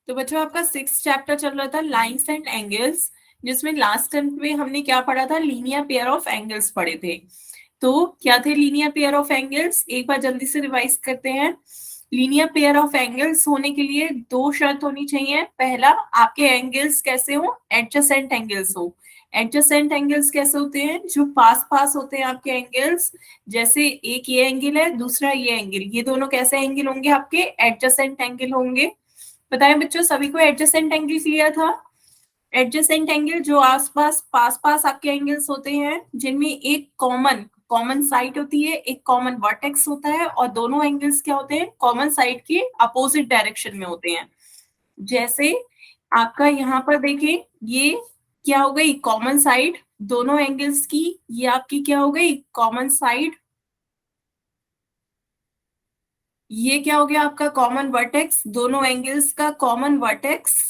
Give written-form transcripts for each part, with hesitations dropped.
तो बच्चों आपका 6th चैप्टर चल रहा था लाइंस एंड एंगल्स, जिसमें लास्ट टाइम में हमने क्या पढ़ा था, लीनियर पेयर ऑफ एंगल्स पढ़े थे। तो क्या थे लीनियर पेयर ऑफ एंगल्स, एक बार जल्दी से रिवाइज करते हैं। लीनियर पेयर ऑफ एंगल्स होने के लिए दो शर्त होनी चाहिए। पहला, आपके एंगल्स कैसे हो, एडजेसेंट एंगल्स हो। एडजेसेंट एंगल्स कैसे होते हैं, जो पास पास होते हैं आपके एंगल्स। जैसे एक ये एंगल है, दूसरा ये एंगल, ये दोनों कैसे एंगल होंगे, आपके एडजेसेंट एंगल होंगे। बताएं बच्चों, सभी को एडजेसेंट एंगल क्लियर था। एडजेसेंट एंगल जो आसपास पास पास आपके एंगल्स होते हैं, जिनमें एक कॉमन कॉमन साइड होती है, एक कॉमन वर्टेक्स होता है, और दोनों एंगल्स क्या होते हैं, कॉमन साइड के अपोजिट डायरेक्शन में होते हैं। जैसे आपका यहाँ पर देखिए, ये क्या हो गई, कॉमन साइड दोनों एंगल्स की, ये आपकी क्या हो गई, कॉमन साइड। ये क्या हो गया आपका, कॉमन वर्टेक्स, दोनों एंगल्स का कॉमन वर्टेक्स।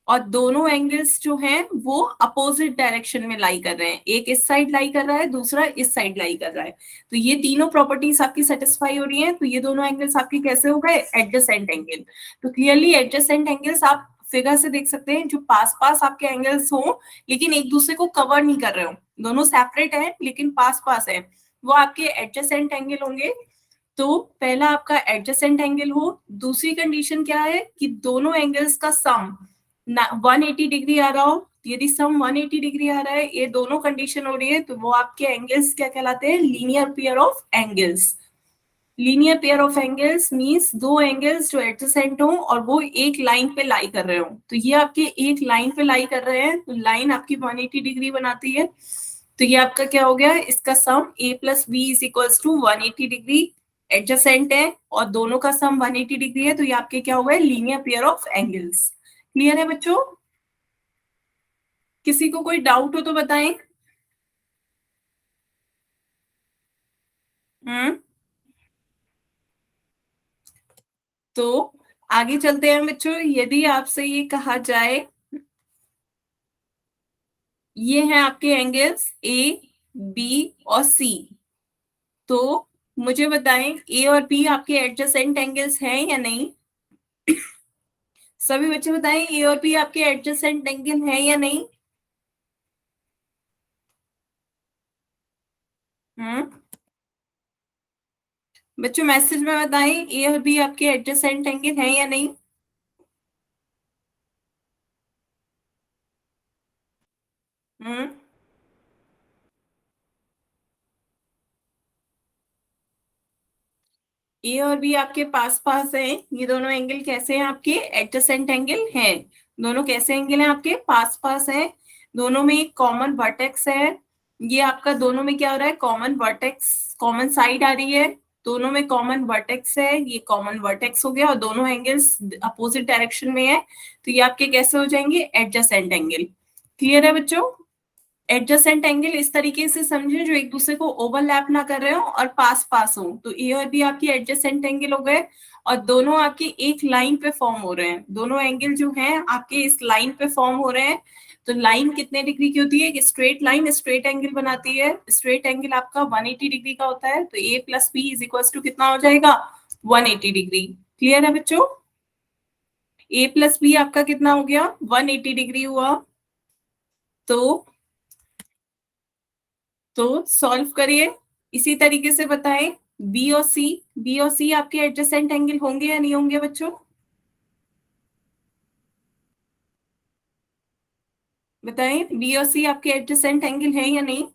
और दोनों एंगल्स जो हैं वो अपोजिट डायरेक्शन में लाई कर रहे हैं, एक इस साइड लाई कर रहा है, दूसरा इस साइड लाई कर रहा है। तो ये तीनों प्रॉपर्टीज आपकी सेटिस्फाई हो रही हैं, तो ये दोनों एंगल्स आपके कैसे हो गए, एडजेसेंट एंगल। तो क्लियरली एडजेसेंट एंगल्स आप फिगर से देख सकते हैं, जो पास पास आपके एंगल्स हो, लेकिन एक दूसरे को कवर नहीं कर रहे हो, दोनों सेपरेट है लेकिन पास पास है, वो आपके एडजेसेंट एंगल होंगे। तो पहला आपका एडजेसेंट एंगल हो। दूसरी कंडीशन क्या है कि दोनों एंगल्स का सम 180 डिग्री आ रहा हो। यदि सम 180 डिग्री आ रहा है, ये दोनों कंडीशन हो रही है, तो वो आपके एंगल्स क्या कहलाते हैं, linear pair of angles. Linear pair of angles means दो एंगल्स जो एडजेसेंट हो और वो एक लाइन पे लाई कर रहे हो। तो ये आपके एक लाइन पे लाई कर रहे हैं, तो लाइन आपकी 180 डिग्री बनाती है। तो ये आपका क्या हो गया, इसका sum a plus B is equals to 180 डिग्री, एडजेसेंट है और दोनों का सम 180 डिग्री है, तो ये आपके क्या हो गए, linear pair of angles. Clear है बच्चों, किसी को कोई डाउट हो तो बताएं। हम्म। तो आगे चलते हैं बच्चों। यदि आपसे ये कहा जाए, ये हैं आपके एंगल्स ए, बी और सी, तो मुझे बताएं ए और बी आपके एडजेसेंट एंगल्स हैं या नहीं। सभी बच्चे बताएं, ए और बी आपके एडजेसेंट एंगल हैं या नहीं। हम्म। बच्चों मैसेज में बताएं, ए और बी आपके एडजेसेंट एंगल हैं या नहीं। हम्म। ए और बी आपके पास पास है, ये दोनों एंगल कैसे हैं, आपके एडजेसेंट एंगल हैं। दोनों कैसे एंगल हैं, आपके पास पास है। दोनों में एक कॉमन वर्टेक्स है। ये आपका दोनों में क्या हो रहा है, कॉमन वर्टेक्स, कॉमन साइड आ रही है। दोनों में कॉमन वर्टेक्स है, ये कॉमन वर्टेक्स हो गया और दोनों एंगल्स अपोजिट डायरेक्शन में है, तो ये आपके कैसे हो जाएंगे, एडजेसेंट एंगल। क्लियर है बच्चों। एडजेसेंट एंगल इस तरीके से समझे, जो एक दूसरे को ओवरलैप ना कर रहे हो और पास पास हो। तो ए और बी आपकी एडजेसेंट एंगल हो गए और दोनों आपकी एक लाइन पे फॉर्म हो रहे हैं। दोनों एंगल जो हैं आपके इस लाइन पे फॉर्म हो रहे हैं। तो लाइन कितने डिग्री की होती है, एक स्ट्रेट लाइन स्ट्रेट एंगल बनाती है। स्ट्रेट एंगल आपका 180 डिग्री का होता है, तो A plus B is equal to कितना हो जाएगा, 180 डिग्री। क्लियर है बच्चों, ए प्लस बी आपका कितना हो गया, 180 डिग्री हुआ। तो सॉल्व करिए, इसी तरीके से बताएं। बी और सी, बी और सी आपके एडजेसेंट एंगल होंगे या नहीं होंगे बच्चों, बताएं। बी और सी आपके एडजेसेंट एंगल हैं या नहीं।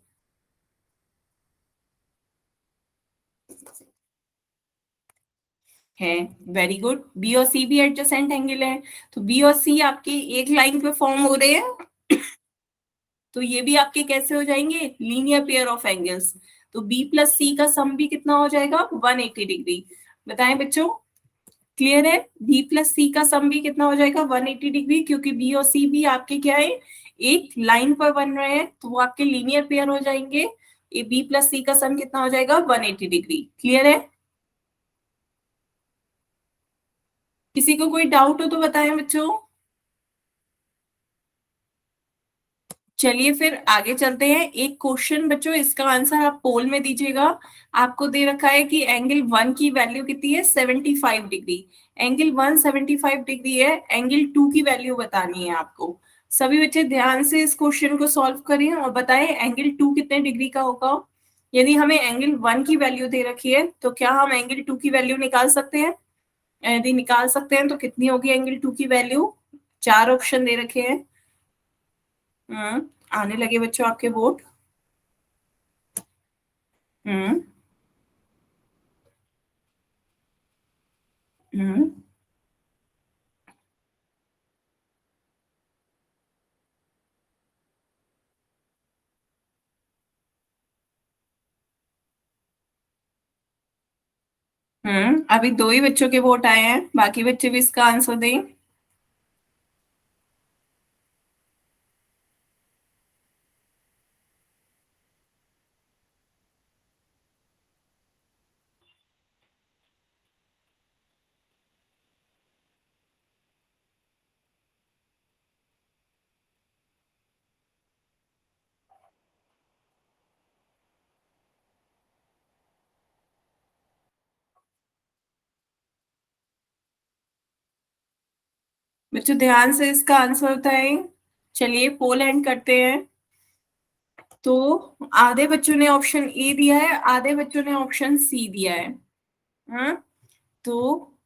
है, वेरी गुड, बी और सी भी एडजेसेंट एंगल है। तो बी और सी आपके एक लाइन पे फॉर्म हो रहे हैं, तो ये भी आपके कैसे हो जाएंगे, लीनियर पेयर ऑफ एंगल्स। तो बी प्लस सी का सम भी कितना हो जाएगा, 180 डिग्री। बताएं बच्चों, क्लियर है। बी प्लस सी का सम भी कितना हो जाएगा, 180 डिग्री, क्योंकि बी और सी भी आपके क्या है, एक लाइन पर बन रहे हैं, तो वो आपके लीनियर पेयर हो जाएंगे। ये बी प्लस सी का सम कितना हो जाएगा, 180 डिग्री। क्लियर है, किसी को कोई डाउट हो तो बताएं बच्चों। चलिए फिर आगे चलते हैं। एक क्वेश्चन बच्चों, इसका आंसर आप पोल में दीजिएगा। आपको दे रखा है कि एंगल वन की वैल्यू कितनी है, 75 डिग्री। एंगल वन 75 डिग्री है, एंगल टू की वैल्यू बतानी है आपको। सभी बच्चे ध्यान से इस क्वेश्चन को सॉल्व करिए और बताएं एंगल टू कितने डिग्री का होगा। यदि हमें एंगल वन की वैल्यू दे रखी है तो क्या हम एंगल टू की वैल्यू निकाल सकते हैं? यदि निकाल सकते हैं तो कितनी होगी एंगल टू की वैल्यू? चार ऑप्शन दे रखे हैं। आने लगे बच्चों आपके वोट। हम्म। हम्म। अभी दो ही बच्चों के वोट आए हैं, बाकी बच्चे भी इसका आंसर दें। बच्चों ध्यान से इसका आंसर बताएं। चलिए पोल एंड करते हैं। तो आधे बच्चों ने ऑप्शन ए दिया है, आधे बच्चों ने ऑप्शन सी दिया है। हम्म। तो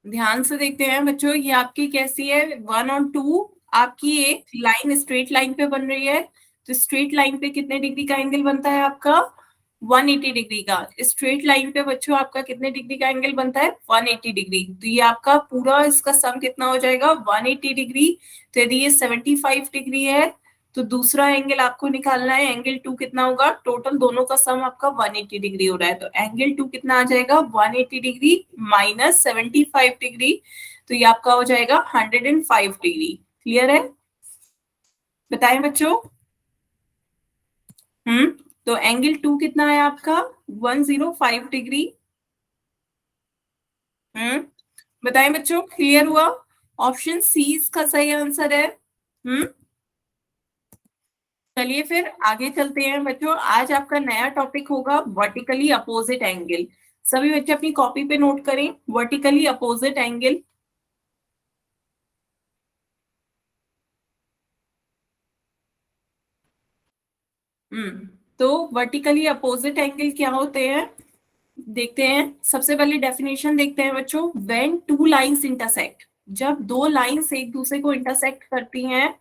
ध्यान से देखते हैं बच्चों, ये आपकी कैसी है, वन और टू आपकी एक लाइन स्ट्रेट लाइन पे बन रही है। तो स्ट्रेट लाइन पे कितने डिग्री का एंगल बनता है आपका? 180 डिग्री का। स्ट्रेट लाइन पे बच्चों आपका कितने डिग्री का एंगल बनता है? 180 डिग्री। तो ये आपका पूरा इसका सम कितना हो जाएगा? 180 डिग्री। तो यदि ये 75 डिग्री है तो दूसरा एंगल आपको निकालना है, एंगल टू कितना होगा? टोटल दोनों का सम आपका 180 डिग्री हो रहा है, तो एंगल टू कितना आ जाएगा? 180 डिग्री माइनस 75 डिग्री। तो ये आपका हो जाएगा 105 डिग्री। क्लियर है? बताएं बच्चों। हम्म। तो एंगल टू कितना है आपका? 105 डिग्री। हम्म। बताएं बच्चों, क्लियर हुआ? ऑप्शन सी इसका सही आंसर है। हम्म। चलिए फिर आगे चलते हैं बच्चों। आज आपका नया टॉपिक होगा वर्टिकली अपोजिट एंगल। सभी बच्चे अपनी कॉपी पे नोट करें, वर्टिकली अपोजिट एंगल। हम्म। तो वर्टिकली अपोजिट एंगल क्या होते हैं देखते हैं। सबसे पहले डेफिनेशन देखते हैं बच्चों। व्हेन टू लाइंस इंटरसेक्ट, जब दो लाइंस एक दूसरे को इंटरसेक्ट करती हैं,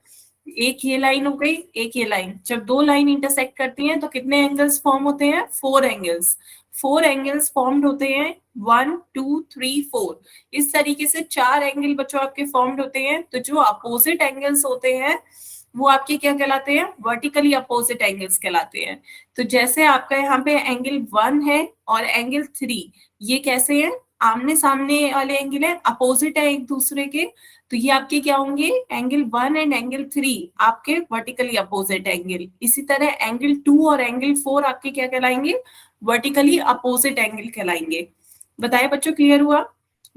एक ये लाइन हो गई, एक ये लाइन, जब दो लाइन इंटरसेक्ट करती हैं तो कितने एंगल्स फॉर्म होते हैं? Four angles. Four angles formed होते हैं, वन टू थ्री फोर। इस तरीके से चार एंगल बच्चों आपके फॉर्म्ड होते हैं। तो जो अपोजिट एंगल्स होते हैं वो आपके क्या कहलाते हैं? वर्टिकली अपोजिट एंगल्स कहलाते हैं। तो जैसे आपका यहाँ पे एंगल वन है और एंगल थ्री, ये कैसे हैं? आमने सामने वाले एंगल है, अपोजिट है एक दूसरे के। तो ये आपके क्या होंगे? Angle one and angle three आपके वर्टिकली अपोजिट एंगल। इसी तरह एंगल टू और एंगल फोर आपके क्या कहलाएंगे? वर्टिकली अपोजिट एंगल कहलाएंगे। बताए बच्चों, क्लियर हुआ?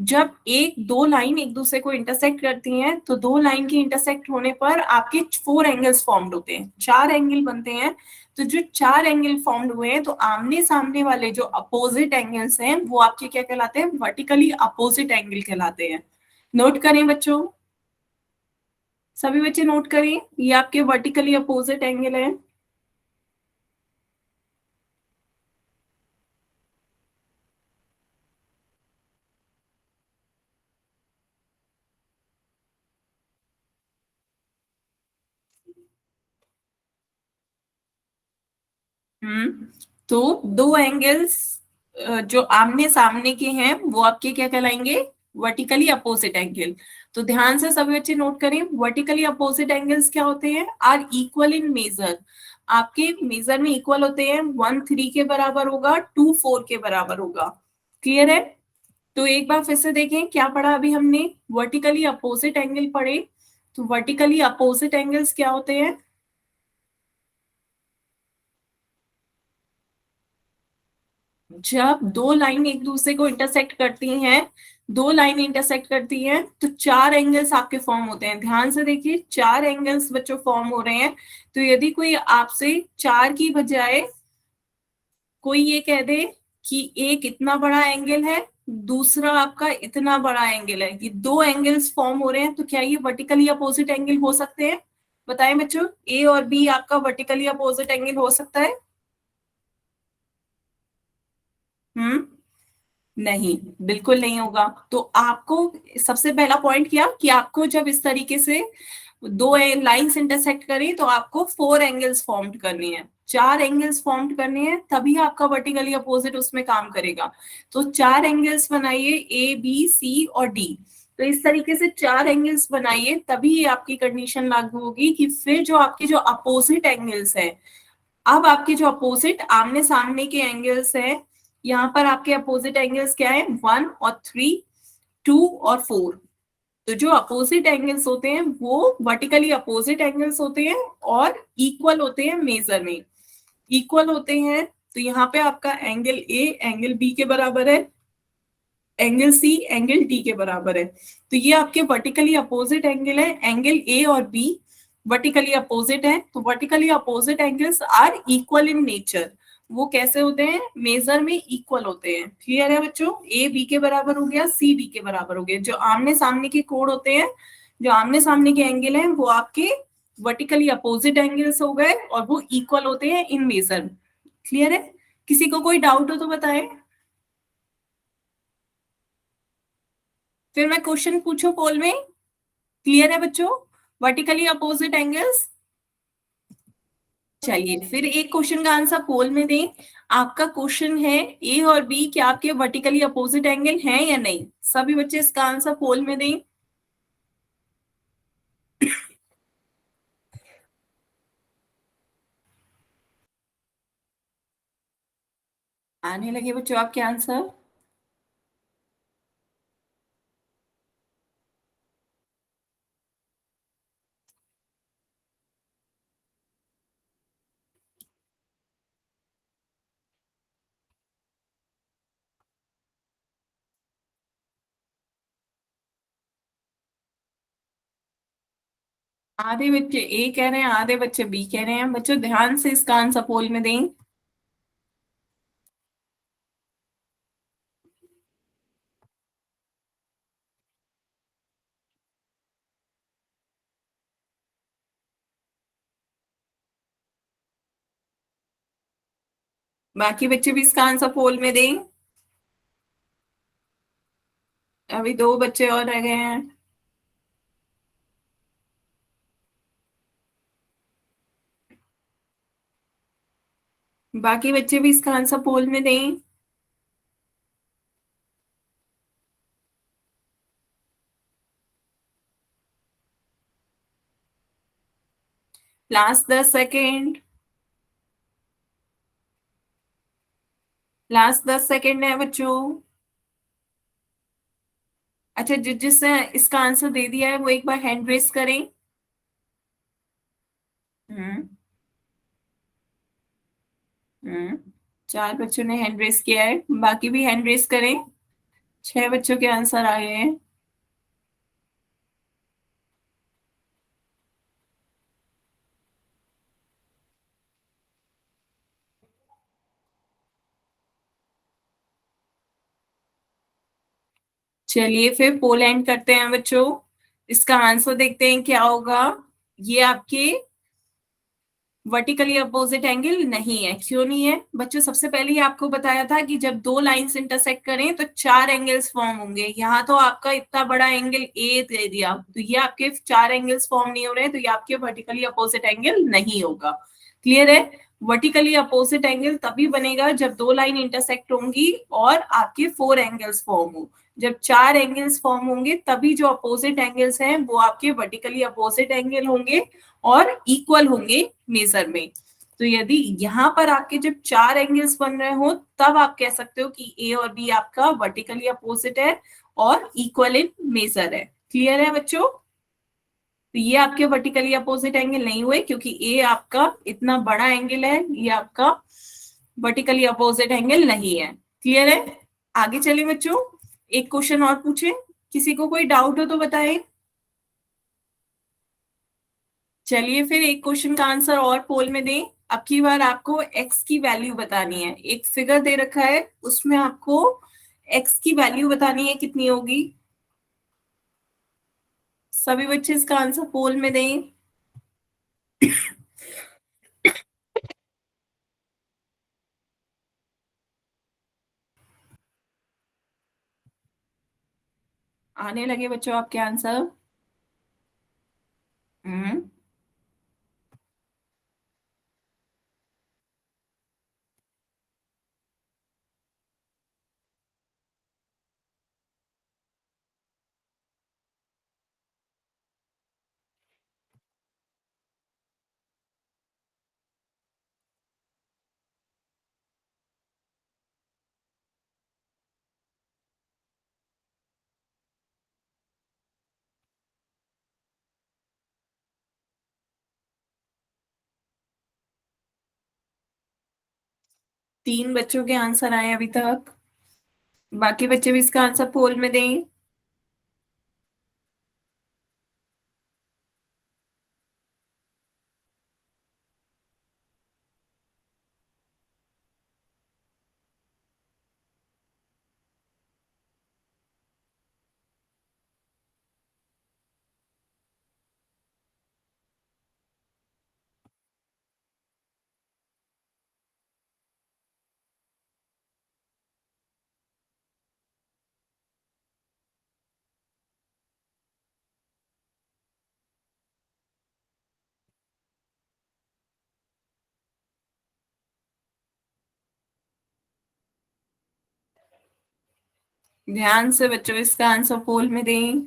जब एक दो लाइन एक दूसरे को इंटरसेक्ट करती हैं तो दो लाइन के इंटरसेक्ट होने पर आपके फोर एंगल्स फॉर्म्ड होते हैं, चार एंगल बनते हैं। तो जो चार एंगल फॉर्म्ड हुए हैं तो आमने सामने वाले जो अपोजिट एंगल्स हैं वो आपके क्या कहलाते हैं? वर्टिकली अपोजिट एंगल कहलाते हैं। नोट करें बच्चों, सभी बच्चे नोट करें, ये आपके वर्टिकली अपोजिट एंगल है। हम्म। तो दो एंगल्स जो आमने सामने के हैं वो आपके क्या कहलाएंगे? Vertically opposite angle. तो ध्यान से सभी बच्चे नोट करें, वर्टिकली अपोजिट एंगल्स क्या होते हैं? Are equal in measure. आपके मेजर में इक्वल होते हैं, वन थ्री के बराबर होगा, टू फोर के बराबर होगा। क्लियर है? तो एक बार फिर से देखें क्या पढ़ा अभी हमने। वर्टिकली अपोजिट एंगल पढ़े। तो वर्टिकली अपोजिट एंगल्स क्या होते हैं? जब दो लाइन एक दूसरे को इंटरसेक्ट करती हैं, दो लाइन इंटरसेक्ट करती हैं तो चार एंगल्स आपके फॉर्म होते हैं। ध्यान से देखिए, चार एंगल्स बच्चों फॉर्म हो रहे हैं। तो यदि कोई आपसे चार की बजाय कोई ये कह दे कि एक इतना बड़ा एंगल है, दूसरा आपका इतना बड़ा एंगल है, ये दो एंगल्स फॉर्म हो रहे हैं, तो क्या ये वर्टिकली अपोजिट एंगल हो सकते हैं? बताएं बच्चों, ए और बी आपका वर्टिकली अपोजिट एंगल हो सकता है? हम्म, नहीं, बिल्कुल नहीं होगा। तो आपको सबसे पहला पॉइंट क्या कि आपको जब इस तरीके से दो लाइंस इंटरसेक्ट करें तो आपको फोर एंगल्स फॉर्म करने हैं, चार एंगल्स फॉर्म करने हैं, तभी आपका वर्टिकली अपोजिट उसमें काम करेगा। तो चार एंगल्स बनाइए, ए बी सी और डी। तो इस तरीके से चार एंगल्स बनाइए, तभी ये आपकी कंडीशन लागू होगी कि फिर जो आपके जो अपोजिट एंगल्स हैं, अब आपके जो अपोजिट आमने सामने के एंगल्स हैं, यहाँ पर आपके अपोजिट एंगल्स क्या है? 1 और 3, 2 और 4। तो जो अपोजिट एंगल्स होते हैं वो वर्टिकली अपोजिट एंगल्स होते हैं और इक्वल होते हैं मेजर में, इक्वल होते हैं। तो यहाँ पे आपका एंगल ए एंगल बी के बराबर है, एंगल सी एंगल डी के बराबर है। तो ये आपके वर्टिकली अपोजिट एंगल है, एंगल ए और बी वर्टिकली अपोजिट है। तो vertically opposite angles are equal in nature. वो कैसे होते हैं? मेजर में इक्वल होते हैं। क्लियर है बच्चों? ए बी के बराबर हो गया, सी डी के बराबर हो गया। जो आमने सामने के कोण होते हैं, जो आमने सामने के एंगल हैं, वो आपके वर्टिकली अपोजिट एंगल्स हो गए और वो इक्वल होते हैं इन मेजर। क्लियर है? किसी को कोई डाउट हो तो बताएं, फिर मैं क्वेश्चन पूछूं पोल में। क्लियर है बच्चों? Vertically opposite angles. चलिए फिर एक क्वेश्चन का आंसर पोल में दें। आपका क्वेश्चन है ए और बी क्या आपके वर्टिकली अपोजिट एंगल हैं या नहीं? सभी बच्चे इसका आंसर पोल में दें। आने लगे बच्चों आपके आंसर। आधे बच्चे ए कह रहे हैं, आधे बच्चे बी कह रहे हैं। बच्चों ध्यान से इसका आंसर पोल में दें। बाकी बच्चे भी इसका आंसर पोल में दें। अभी दो बच्चे और रह गए हैं। बाकी बच्चे भी इसका आंसर पोल में दें। लास्ट 10 सेकेंड, लास्ट 10 सेकेंड है बच्चों। अच्छा, जिसने इसका आंसर दे दिया है वो एक बार हैंड रेस करें। हम्म, हम्म, चार बच्चों ने हैंड रेस किया है, बाकी भी हैंड रेस करें। छह बच्चों के आंसर आ गए हैं। चलिए फिर पोल एंड करते हैं बच्चों। इसका आंसर देखते हैं क्या होगा। ये आपके वर्टिकली अपोजिट एंगल नहीं है। क्यों नहीं है बच्चों? सबसे पहले ही आपको बताया था कि जब दो लाइंस इंटरसेक्ट करें तो चार एंगल्स फॉर्म होंगे। यहाँ तो आपका इतना बड़ा एंगल ए दे दिया, तो ये आपके चार एंगल्स फॉर्म नहीं हो रहे हैं, तो ये आपके वर्टिकली अपोजिट एंगल नहीं होगा। क्लियर है? वर्टिकली अपोजिट एंगल तभी बनेगा जब दो लाइन इंटरसेक्ट होंगी और आपके फोर एंगल्स फॉर्म हो। जब चार एंगल्स फॉर्म होंगे तभी जो अपोजिट एंगल्स हैं वो आपके वर्टिकली अपोजिट एंगल होंगे और इक्वल होंगे मेजर में। तो यदि यहाँ पर आपके जब चार एंगल्स बन रहे हो तब आप कह सकते हो कि ए और बी आपका वर्टिकली अपोजिट है और इक्वल इन मेजर है। क्लियर है बच्चों? तो ये आपके वर्टिकली अपोजिट एंगल नहीं हुए क्योंकि ए आपका इतना बड़ा एंगल है, ये आपका वर्टिकली अपोजिट एंगल नहीं है। क्लियर है? आगे चलिए बच्चों। एक क्वेश्चन और पूछे, किसी को कोई डाउट हो तो बताएं। चलिए फिर एक क्वेश्चन का आंसर और पोल में दें। अब की बार आपको एक्स की वैल्यू बतानी है, एक फिगर दे रखा है उसमें आपको एक्स की वैल्यू बतानी है कितनी होगी। सभी बच्चे इसका आंसर पोल में दें। आने लगे बच्चों आपके आंसर। हम्म। 3 बच्चों के आंसर आए अभी तक, बाकी बच्चे भी इसका आंसर पोल में दें। ध्यान से बच्चों इसका आंसर पोल में दें।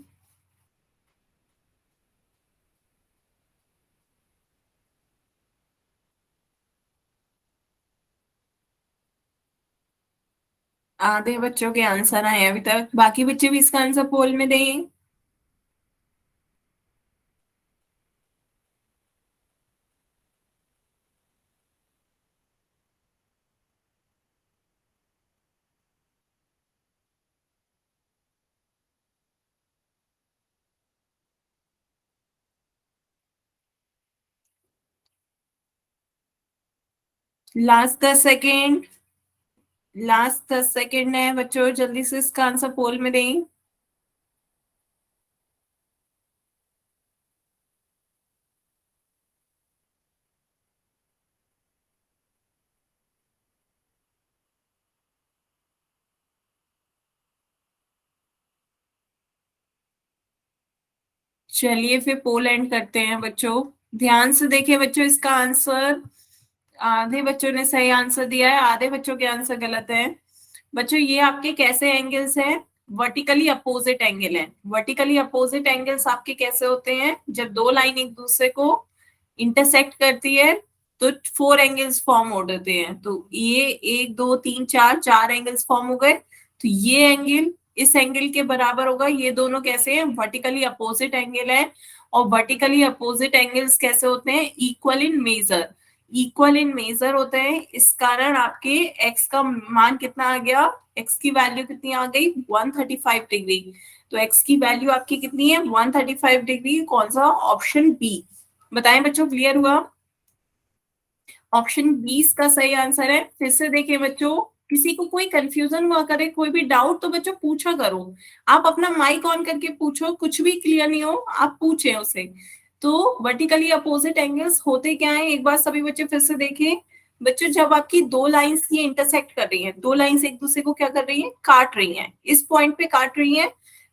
आधे बच्चों के आंसर आए अभी तक, बाकी बच्चे भी इसका आंसर पोल में दें। लास्ट 10 सेकेंड, लास्ट 10 सेकेंड है बच्चों, जल्दी से इसका आंसर पोल में दें। चलिए फिर पोल एंड करते हैं बच्चों। ध्यान से देखिए बच्चों इसका आंसर, आधे बच्चों ने सही आंसर दिया है, आधे बच्चों के आंसर गलत है। बच्चों ये आपके कैसे एंगल्स हैं? वर्टिकली अपोजिट एंगल है। वर्टिकली अपोजिट एंगल्स आपके कैसे होते हैं? जब दो लाइन एक दूसरे को इंटरसेक्ट करती है तो 4 एंगल्स फॉर्म हो जाते हैं। तो ये 1 2 3 4, 4 एंगल्स फॉर्म हो गए। तो ये एंगल इस एंगल के बराबर होगा। ये दोनों कैसे हैं? वर्टिकली अपोजिट एंगल है। और वर्टिकली अपोजिट एंगल्स कैसे होते हैं? Equal in measure. Equal in measure होते हैं, इस कारण आपके एक्स का मान कितना आ गया? एक्स की वैल्यू कितनी आ गई? 135 डिग्री। तो एक्स की वैल्यू आपकी कितनी है? 135 डिग्री। कौन सा? Option B. बताएं बच्चों, क्लियर हुआ? ऑप्शन 20 का सही आंसर है। फिर से देखिए बच्चों, किसी को कोई कंफ्यूजन हुआ करे, कोई भी डाउट, तो बच्चों पूछा करो। आप अपना माइक ऑन करके पूछो, कुछ भी क्लियर नहीं हो आप पूछे उसे। तो वर्टिकली अपोजिट एंगल्स होते क्या है, एक बार सभी बच्चे फिर से देखें। बच्चों जब आपकी दो लाइंस ये इंटरसेक्ट कर रही हैं, दो लाइंस एक दूसरे को क्या कर रही हैं? काट रही हैं, इस पॉइंट पे काट रही हैं।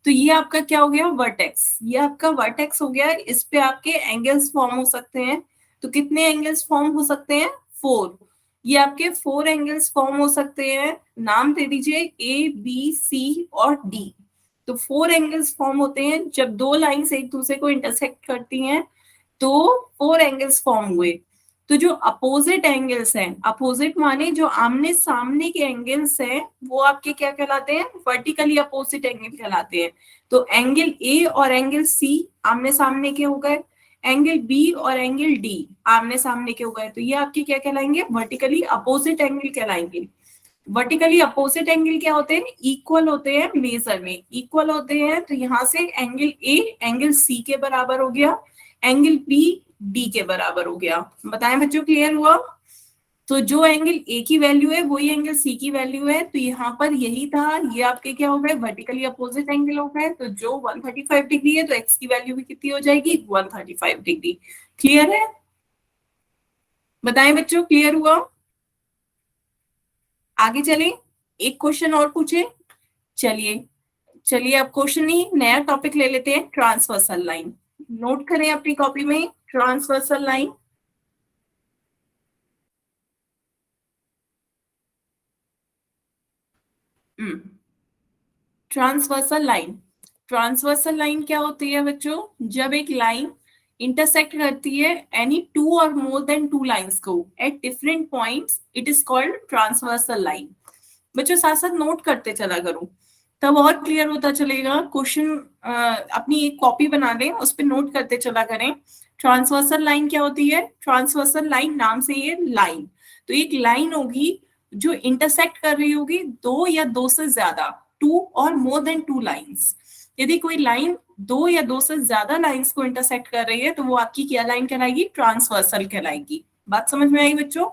तो ये आपका क्या हो गया? वर्टेक्स। ये आपका वर्टेक्स हो गया, इस पे आपके एंगल्स फॉर्म हो सकते हैं। तो कितने एंगल्स फॉर्म हो सकते हैं? 4। ये आपके 4 एंगल्स फॉर्म हो सकते हैं। नाम दे दीजिए A B C और D। तो 4 एंगल्स फॉर्म होते हैं जब दो लाइंस एक दूसरे को इंटरसेक्ट करती हैं। तो 4 एंगल्स फॉर्म हुए। तो जो अपोजिट एंगल्स हैं, अपोजिट माने जो आमने सामने के एंगल्स हैं, वो आपके क्या कहलाते हैं? वर्टिकली अपोजिट एंगल कहलाते हैं। तो एंगल ए और एंगल सी आमने सामने के हो गए। एंगल बी और एंगल डी आमने सामने के हो गए। तो ये आपके क्या कहलाएंगे? वर्टिकली अपोजिट एंगल कहलाएंगे। वर्टिकली अपोजिट एंगल क्या होते हैं, इक्वल होते हैं, मेजर में इक्वल होते हैं। तो यहां से एंगल ए एंगल सी के बराबर हो गया, एंगल बी डी के बराबर हो गया। बताएं बच्चों, क्लियर हुआ? तो जो एंगल ए की वैल्यू है वही एंगल सी की वैल्यू है, तो यहाँ पर यही था, ये आपके क्या हो गए, वर्टिकली अपोजिट एंगल हो गए। तो जो 135 डिग्री है तो एक्स की वैल्यू भी कितनी हो जाएगी, 135 डिग्री। क्लियर है? बताएं बच्चों, क्लियर हुआ? आगे चले, एक क्वेश्चन और पूछे। चलिए चलिए, अब क्वेश्चन ही नया टॉपिक ले लेते हैं, ट्रांसवर्सल लाइन। नोट करें अपनी कॉपी में, transversal line. Transversal line, transversal line क्या होती है बच्चों, जब एक लाइन इंटरसेक्ट करती है any two or more than two lines को at different points, it is called transversal line. बच्चों साथ साथ नोट करते चला करो, तब और क्लियर होता चलेगा। क्वेश्चन अपनी एक कॉपी बना लें, उस पर नोट करते चला करें। ट्रांसवर्सल लाइन क्या होती है, ट्रांसवर्सल लाइन नाम से ये लाइन, तो एक लाइन होगी जो इंटरसेक्ट कर रही होगी दो या दो से ज्यादा, to or more than two lines. यदि कोई लाइन दो या दो से ज्यादा लाइंस को इंटरसेक्ट कर रही है तो वो आपकी क्या लाइन कहलाएगी, ट्रांसवर्सल कहलाएगी। बात समझ में आई बच्चों?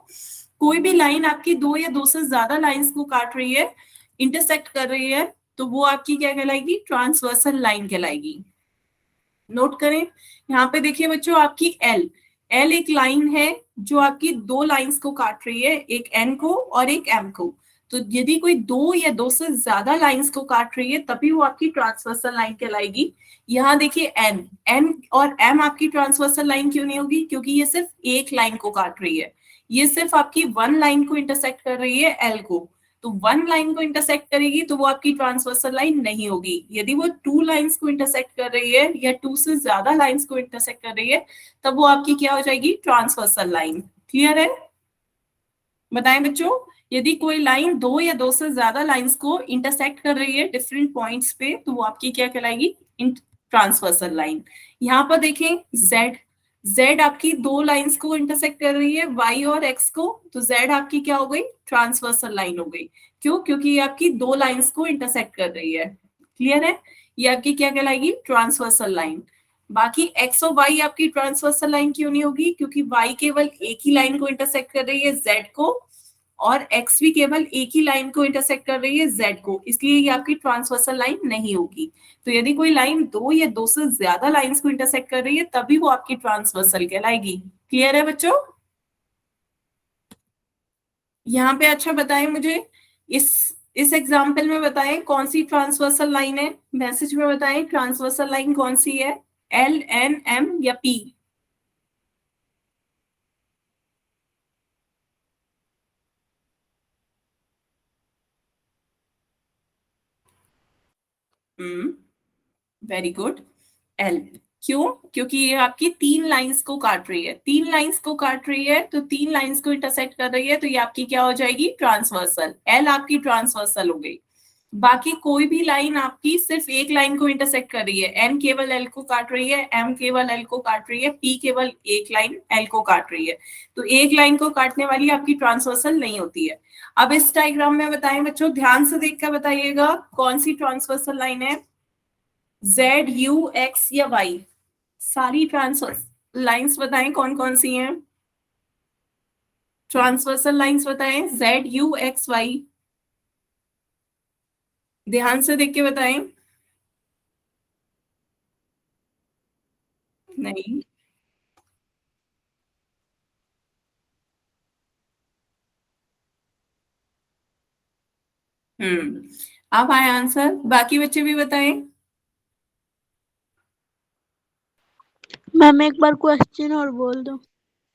कोई भी लाइन आपकी दो या दो से ज्यादा लाइंस को काट रही है, इंटरसेक्ट कर रही है, तो वो आपकी क्या कहलाएगी, ट्रांसवर्सल लाइन कहलाएगी। नोट करें, यहाँ पे देखिए बच्चों, आपकी एल, एल एक लाइन है जो आपकी दो लाइंस को काट रही है, एक एन को और एक एम को। तो यदि कोई दो या दो से ज्यादा लाइंस को काट रही है तभी वो आपकी ट्रांसवर्सल लाइन कहलाएगी। यहाँ देखिए एन, एन और एम आपकी ट्रांसवर्सल लाइन क्यों नहीं होगी, क्योंकि ये सिर्फ एक लाइन को काट रही है, ये सिर्फ आपकी वन लाइन को इंटरसेक्ट कर रही है, एल को। तो वन लाइन को इंटरसेक्ट करेगी तो वो आपकी ट्रांसवर्सल लाइन नहीं होगी। यदि वो टू लाइंस को इंटरसेक्ट कर रही है या टू से ज्यादा लाइंस को इंटरसेक्ट कर रही है तब वो आपकी क्या हो जाएगी, ट्रांसवर्सल लाइन। क्लियर है? बताएं बच्चों, यदि कोई लाइन दो या दो से ज्यादा लाइंस को इंटरसेक्ट कर रही है डिफरेंट पॉइंट्स पे तो वो आपकी क्या कहलाएगी, ट्रांसवर्सल लाइन। यहाँ पर देखें जेड, जेड आपकी दो लाइंस को इंटरसेक्ट कर रही है, वाई और एक्स को, तो जेड आपकी क्या हो गई, ट्रांसवर्सल लाइन हो गई। क्यों? क्योंकि ये आपकी दो लाइंस को इंटरसेक्ट कर रही है। क्लियर है? ये आपकी क्या कहलाएगी, ट्रांसवर्सल लाइन। बाकी एक्स और वाई आपकी ट्रांसवर्सल लाइन क्यों नहीं होगी, क्योंकि वाई केवल एक ही लाइन को इंटरसेक्ट कर रही है, जेड को, और एक्स भी केवल एक ही लाइन को इंटरसेक्ट कर रही है, जेड को, इसलिए ये आपकी ट्रांसवर्सल लाइन नहीं होगी। तो यदि कोई लाइन दो या दो से ज्यादा लाइंस को इंटरसेक्ट कर रही है तभी वो आपकी ट्रांसवर्सल कहलाएगी। क्लियर है बच्चों? यहाँ पे अच्छा बताएं मुझे, इस इस एग्जाम्पल में बताएं कौन सी ट्रांसवर्सल लाइन है, मैसेज में बताएं ट्रांसवर्सल लाइन कौन सी है, एल एन एम या पी। Very good, L. क्यों? क्योंकि ये आपकी तीन लाइंस को काट रही है, तीन लाइंस को काट रही है तो तीन लाइंस को इंटरसेक्ट कर रही है, तो ये आपकी क्या हो जाएगी, ट्रांसवर्सल, एल आपकी ट्रांसवर्सल हो गई। बाकी कोई भी लाइन आपकी सिर्फ एक लाइन को इंटरसेक्ट कर रही है, एन केवल एल को काट रही है, एम केवल एल को काट रही है, पी केवल एक लाइन एल को काट रही है, तो एक लाइन को काटने वाली आपकी ट्रांसवर्सल नहीं होती है। अब इस डायग्राम में बताएं बच्चों, ध्यान से देखकर बताइएगा कौन सी ट्रांसवर्सल लाइन है, जेड यू एक्स या वाई, सारी ट्रांसवर्स लाइंस बताएं कौन कौन सी हैं, ट्रांसवर्सल लाइंस बताएं, जेड यू एक्स वाई, ध्यान से देख के बताएं। नहीं, अब आए आंसर, बाकी बच्चे भी बताएं। मैम एक बार क्वेश्चन और बोल दो।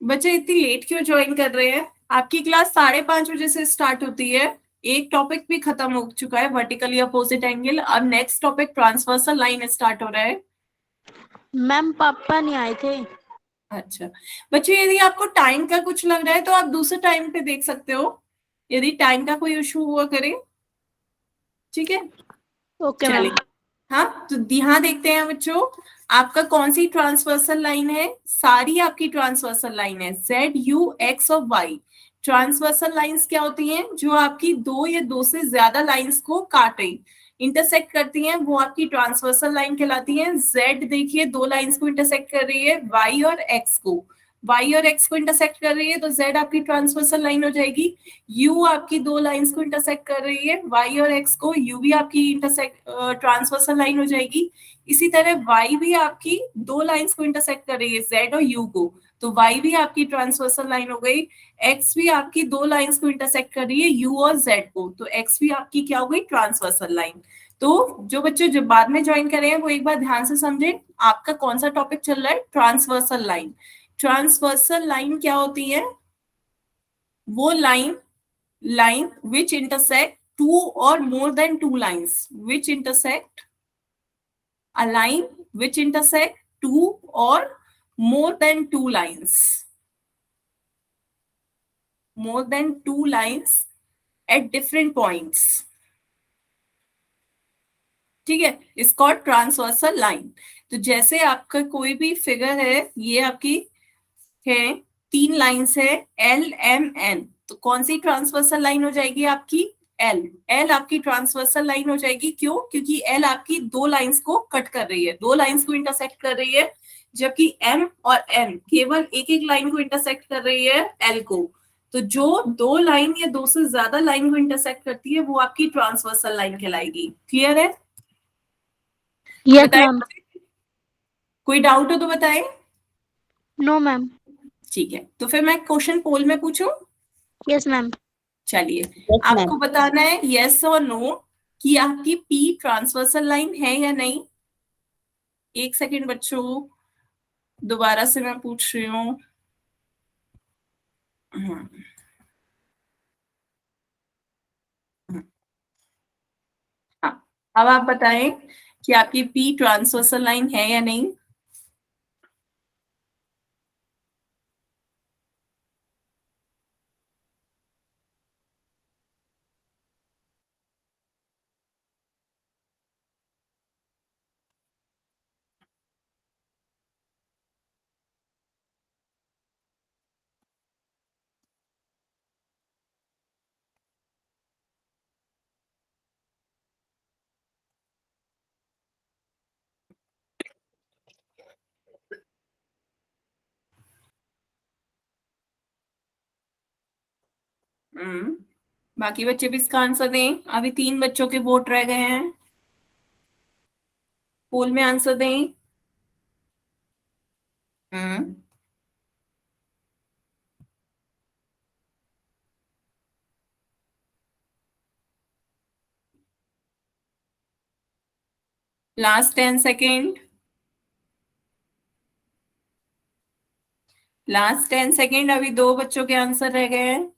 बच्चे इतनी लेट क्यों ज्वाइन कर रहे हैं, आपकी क्लास 5:30 बजे से स्टार्ट होती है, एक टॉपिक भी खत्म हो चुका है, वर्टिकली अपोजिट एंगल, अब next topic transversal line start हो रहा है। मैम पापा नहीं आए थे। अच्छा बच्चे, यदि आपको टाइम का कुछ लग रहा है तो आप दूसरे टाइम पे देख सकते हो, यदि टाइम का कोई इशू हुआ करे। ठीक है, ओके मैम। चलिए। हाँ, तो यहाँ देखते हैं बच्चों, आपका कौन सी ट्रांसवर्सल लाइन है, सारी आपकी ट्रांसवर्सल लाइन है, जेड यू एक्स और वाई, ट्रांसवर्सल लाइंस क्या होती हैं? जो आपकी दो या दो से ज्यादा लाइंस को काटे, इंटरसेक्ट करती हैं, वो आपकी ट्रांसवर्सल लाइन कहलाती है। जेड देखिए दो लाइंस को इंटरसेक्ट कर रही है, वाई और एक्स को, वाई और एक्स को इंटरसेक्ट कर रही है, तो जेड आपकी ट्रांसवर्सल लाइन हो जाएगी। यू आपकी दो लाइंस को इंटरसेक्ट कर रही है, वाई और एक्स को, यू भी आपकी इंटरसेक्ट ट्रांसवर्सल लाइन हो जाएगी। इसी तरह वाई भी आपकी दो लाइंस को इंटरसेक्ट कर रही है, जेड और यू को, तो वाई भी आपकी ट्रांसवर्सल लाइन हो गई। एक्स भी आपकी दो लाइंस को इंटरसेक्ट कर रही है, यू और जेड को, तो एक्स भी आपकी क्या हो गई? Transversal line. तो जो बच्चे जो बाद में ज्वाइन कर रहे हैं वो एक बार ध्यान से समझें, आपका कौन सा टॉपिक चल रहा है? Transversal line. ट्रांसवर्सल लाइन क्या होती है? वो line, line which intersect two or more than two lines, which intersect, a line which intersect two or more than two lines, more than two lines at different points, ठीक है, इस called transversal line. तो जैसे आपका कोई भी figure है, ये आपकी है, तीन लाइंस है, एल एम एन, तो कौन सी ट्रांसवर्सल लाइन हो जाएगी आपकी? एल, एल आपकी ट्रांसवर्सल लाइन हो जाएगी। क्यों? क्योंकि एल आपकी दो लाइंस को कट कर रही है, दो लाइंस को इंटरसेक्ट कर रही है, जबकि एम और एन केवल एक एक लाइन को इंटरसेक्ट कर रही है, एल को। तो जो दो लाइन या दो से ज्यादा लाइन को इंटरसेक्ट करती है वो आपकी ट्रांसवर्सल लाइन कहलाएगी। क्लियर है? यस बताए, मैम। कोई डाउट हो तो बताए। No ma'am. ठीक है, तो फिर मैं क्वेश्चन पोल में पूछूं? Yes ma'am. चलिए, यस मैम। आपको बताना है यस और नो कि आपकी पी ट्रांसवर्सल लाइन है या नहीं। एक सेकंड बच्चों, दोबारा से मैं पूछ रही हूँ। हाँ, अब आप बताएं कि आपकी पी ट्रांसवर्सल लाइन है या नहीं। हम्म, बाकी बच्चे भी इसका आंसर दें, अभी तीन बच्चों के वोट रह गए हैं, पोल में आंसर दें। हम्म, लास्ट 10 सेकेंड, लास्ट 10 सेकेंड, अभी दो बच्चों के आंसर रह गए हैं।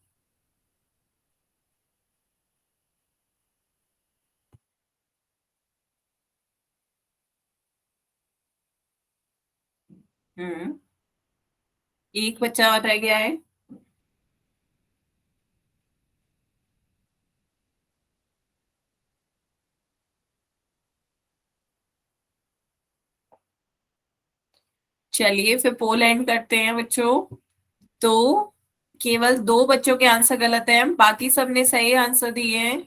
हम्म, एक बच्चा और रह गया है। चलिए फिर पोल एंड करते हैं बच्चों। तो केवल दो बच्चों के आंसर गलत हैं, बाकी सबने सही आंसर दिए हैं।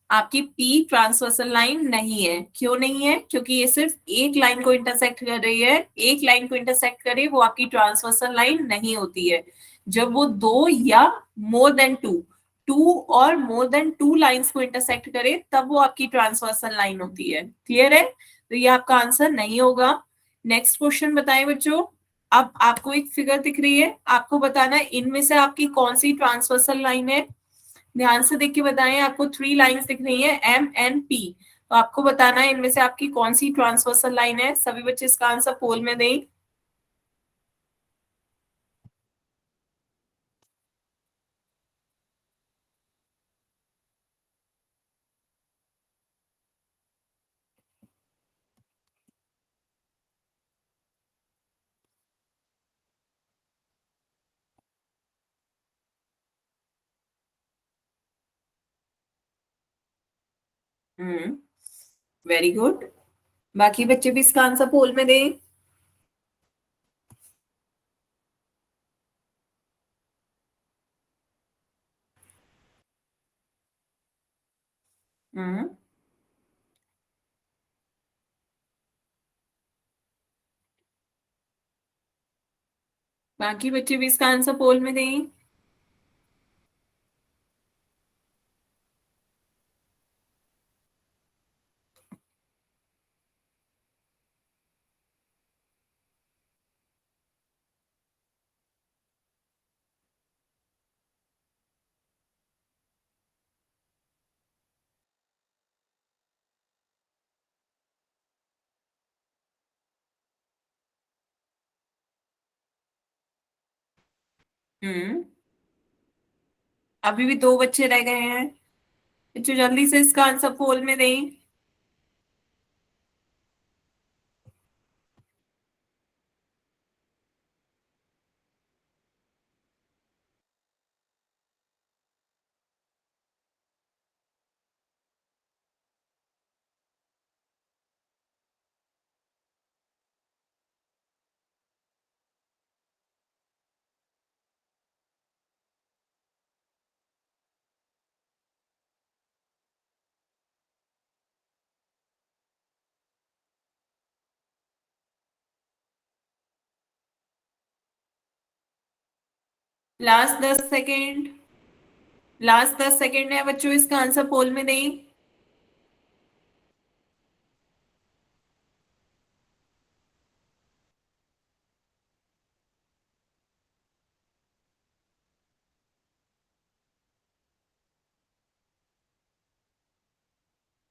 आपकी पी ट्रांसवर्सल लाइन नहीं है। क्यों नहीं है? क्योंकि ये सिर्फ एक लाइन को इंटरसेक्ट कर रही है, एक लाइन को इंटरसेक्ट करे वो आपकी ट्रांसवर्सल लाइन नहीं होती है। जब वो दो या मोर than to, to or more than two lines को इंटरसेक्ट करे तब वो आपकी ट्रांसवर्सल लाइन होती है। क्लियर है? तो ये आपका आंसर नहीं होगा। नेक्स्ट क्वेश्चन बताएं बच्चों। अब आपको एक फिगर दिख रही है, आपको बताना है इनमें से आपकी कौन सी ट्रांसवर्सल लाइन है। ध्यान से देख के बताएं, आपको थ्री लाइंस दिख रही है, एम एन पी, तो आपको बताना है इनमें से आपकी कौन सी ट्रांसवर्सल लाइन है। सभी बच्चे इसका आंसर पोल में दें। वेरी गुड, बाकी बच्चे भी इसका आंसर पोल में दें। बाकी बच्चे भी इसका आंसर पोल में दें। हम्म, अभी भी दो बच्चे रह गए हैं। बच्चों जल्दी से इसका आंसर पोल में दें। लास्ट 10 सेकेंड, लास्ट 10 सेकेंड है बच्चों, इसका आंसर पोल में दें।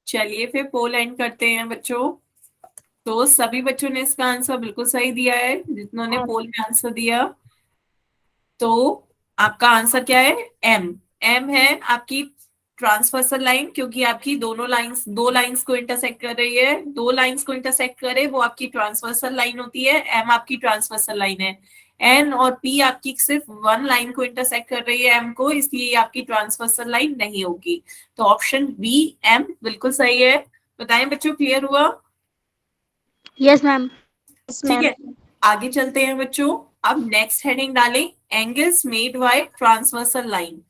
चलिए फिर पोल एंड करते हैं बच्चों। तो सभी बच्चों ने इसका आंसर बिल्कुल सही दिया है जिन्होंने पोल में आंसर दिया। तो आपका आंसर क्या है? एम। एम है आपकी ट्रांसवर्सल लाइन, क्योंकि आपकी दोनों लाइंस, दो लाइंस को इंटरसेक्ट कर रही है, दो लाइंस को इंटरसेक्ट करे वो आपकी ट्रांसवर्सल लाइन होती है। एम आपकी ट्रांसवर्सल लाइन है। एन और पी आपकी सिर्फ वन लाइन को इंटरसेक्ट कर रही है, एम को, इसलिए ये आपकी ट्रांसवर्सल लाइन नहीं होगी। तो ऑप्शन बी एम बिल्कुल सही है। बताएं बच्चों, क्लियर हुआ? Yes, ma'am. ठीक है, आगे चलते हैं बच्चों। अब नेक्स्ट हेडिंग डालें, angles made by transversal line.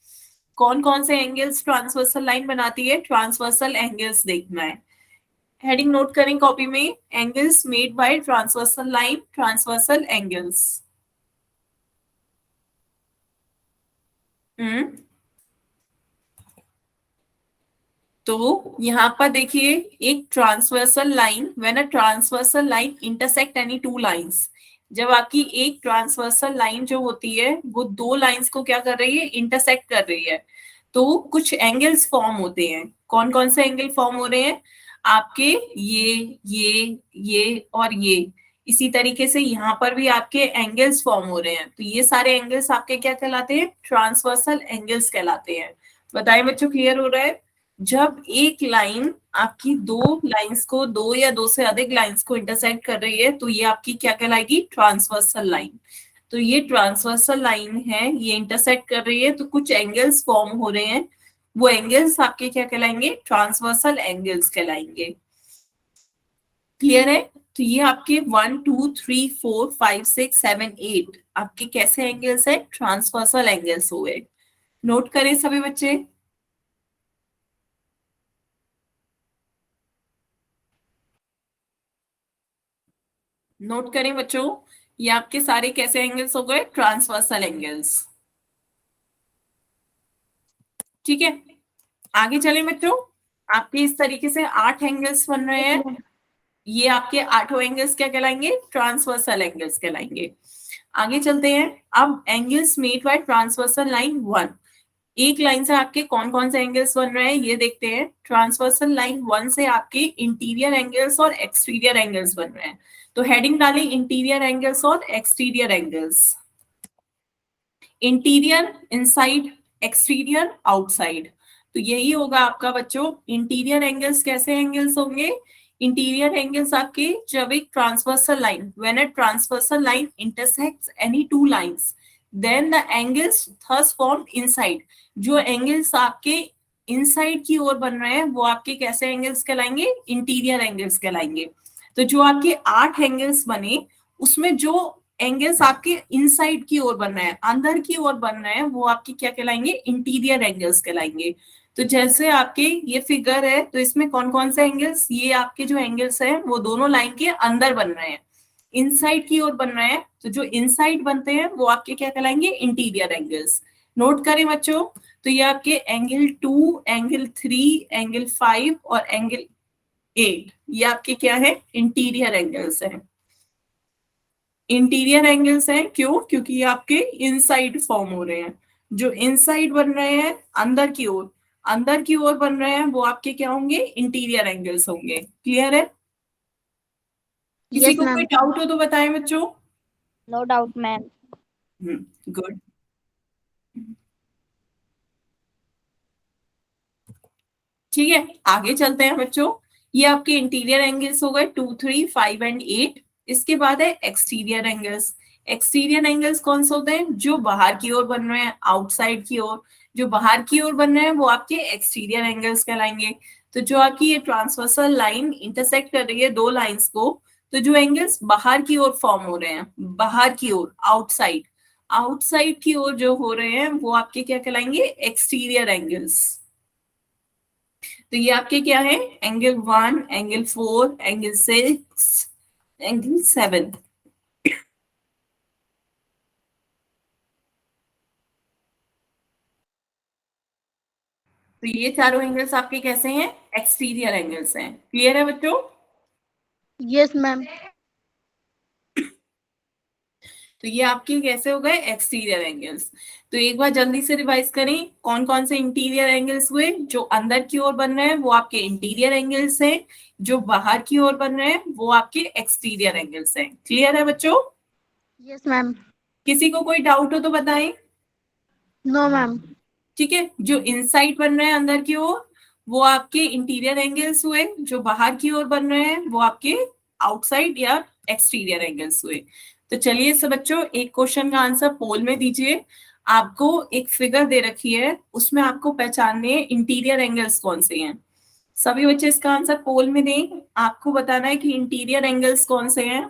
कौन कौन से एंगल्स ट्रांसवर्सल लाइन बनाती है? ट्रांसवर्सल एंगल्स देखना है। हेडिंग नोट करें कॉपी में, angles made by transversal line, transversal angles. Hmm, तो यहाँ पर देखिए, एक transversal line, when a transversal line intersect any two lines. जब आपकी एक ट्रांसवर्सल लाइन जो होती है वो दो लाइंस को क्या कर रही है? इंटरसेक्ट कर रही है, तो कुछ एंगल्स फॉर्म होते हैं। कौन कौन से एंगल फॉर्म हो रहे हैं आपके? ये और ये। इसी तरीके से यहाँ पर भी आपके एंगल्स फॉर्म हो रहे हैं, तो ये सारे एंगल्स आपके क्या कहलाते हैं? ट्रांसवर्सल एंगल्स कहलाते हैं। बताएं बच्चों, क्लियर हो रहा है? जब एक लाइन आपकी दो लाइंस को, दो या दो से अधिक लाइंस को इंटरसेक्ट कर रही है, तो ये आपकी क्या कहलाएगी? Transversal line. तो ये ट्रांसवर्सल लाइन है, ये इंटरसेक्ट कर रही है, तो कुछ एंगल्स फॉर्म हो रहे हैं, वो एंगल्स आपके क्या कहलाएंगे? ट्रांसवर्सल एंगल्स कहलाएंगे। क्लियर है? तो ये आपके 1 2 3 4 5 6 7 8 आपके कैसे एंगल्स है? ट्रांसवर्सल एंगल्स हुए। नोट करें सभी बच्चे। नोट करें बच्चों, ये आपके सारे कैसे एंगल्स हो गए? Transversal angles. ठीक है, आगे चलें बच्चों। आपके इस तरीके से 8 एंगल्स बन रहे हैं। ये आपके आठों एंगल्स क्या कहलाएंगे? ट्रांसवर्सल एंगल्स कहलाएंगे। आगे चलते हैं। अब angles made by transversal line 1। एक लाइन से आपके कौन कौन से एंगल्स बन रहे हैं ये देखते हैं। ट्रांसवर्सल लाइन 1 से आपके इंटीरियर एंगल्स और एक्सटीरियर एंगल्स बन रहे हैं। तो हेडिंग डालें, इंटीरियर एंगल्स और exterior angles. Interior inside, exterior outside. तो यही होगा आपका बच्चों। इंटीरियर एंगल्स कैसे एंगल्स होंगे? इंटीरियर एंगल्स आपके जब एक transversal line, when a transversal line intersects any two lines, then the angles thus formed inside. जो एंगल्स आपके इनसाइड की ओर बन रहे हैं वो आपके कैसे एंगल्स कहलाएंगे? इंटीरियर एंगल्स कहलाएंगे। तो जो आपके 8 एंगल्स बने, उसमें जो एंगल्स आपके इनसाइड की ओर बन रहे हैं, अंदर की ओर बन रहे हैं, वो आपके क्या कहलाएंगे? इंटीरियर एंगल्स कहलाएंगे। तो जैसे आपके ये फिगर है, तो इसमें कौन कौन से एंगल्स, ये आपके जो एंगल्स हैं वो दोनों लाइन के अंदर बन रहे हैं। इनसाइड की ओर बन रहे हैं, तो जो इनसाइड बनते हैं वो आपके क्या कहलाएंगे, इंटीरियर एंगल्स। नोट करें बच्चों, तो ये आपके एंगल 2, एंगल 3, एंगल 5 और एंगल 8, ये आपके क्या है, इंटीरियर एंगल्स हैं। इंटीरियर एंगल्स हैं क्यों, क्योंकि ये आपके इनसाइड फॉर्म हो रहे हैं। जो इनसाइड बन रहे हैं अंदर की ओर, अंदर की ओर बन रहे हैं, वो आपके क्या होंगे, इंटीरियर एंगल्स होंगे। क्लियर है? किसी Yes, को कोई ma'am. डाउट हो तो बताएं बच्चों। No doubt, ma'am. गुड। ठीक है, आगे चलते हैं बच्चों। ये आपके इंटीरियर एंगल्स हो गए 2, 3, 5 एंड 8। इसके बाद है एक्सटीरियर एंगल्स। एक्सटीरियर एंगल्स कौन से होते हैं, जो बाहर की ओर बन रहे हैं, आउटसाइड की ओर। जो बाहर की ओर बन रहे हैं वो आपके एक्सटीरियर एंगल्स कहलाएंगे। तो जो आपकी ये ट्रांसवर्सल लाइन इंटरसेक्ट कर रही है दो लाइंस को, तो जो एंगल्स बाहर की ओर फॉर्म हो रहे हैं, बाहर की ओर, आउटसाइड, आउटसाइड की ओर जो हो रहे हैं वो आपके क्या कहलाएंगे, एक्सटीरियर एंगल्स। तो ये आपके क्या है, एंगल 1, एंगल 4, एंगल 6, एंगल 7। तो ये चारों एंगल्स आपके कैसे हैं, एक्सटीरियर एंगल्स हैं। क्लियर है बच्चों? Yes, ma'am. तो ये आपके कैसे हो गए, एक्सटीरियर एंगल्स। तो एक बार जल्दी से रिवाइज करें, कौन कौन से इंटीरियर एंगल्स हुए, जो अंदर की ओर बन रहे हैं वो आपके इंटीरियर एंगल्स हैं, जो बाहर की ओर बन रहे हैं वो आपके एक्सटीरियर एंगल्स हैं। क्लियर है बच्चों? Yes, ma'am. किसी को कोई डाउट हो तो बताएं। No, ma'am. ठीक है, जो इनसाइड बन रहे हैं अंदर की ओर वो आपके इंटीरियर एंगल्स हुए, जो बाहर की ओर बन रहे हैं वो आपके आउटसाइड या एक्सटीरियर एंगल्स हुए। तो चलिए सब बच्चों, एक क्वेश्चन का आंसर पोल में दीजिए। आपको एक फिगर दे रखी है, उसमें आपको पहचानने हैं इंटीरियर एंगल्स कौन से हैं। सभी बच्चे इसका आंसर पोल में दें, आपको बताना है कि इंटीरियर एंगल्स कौन से हैं।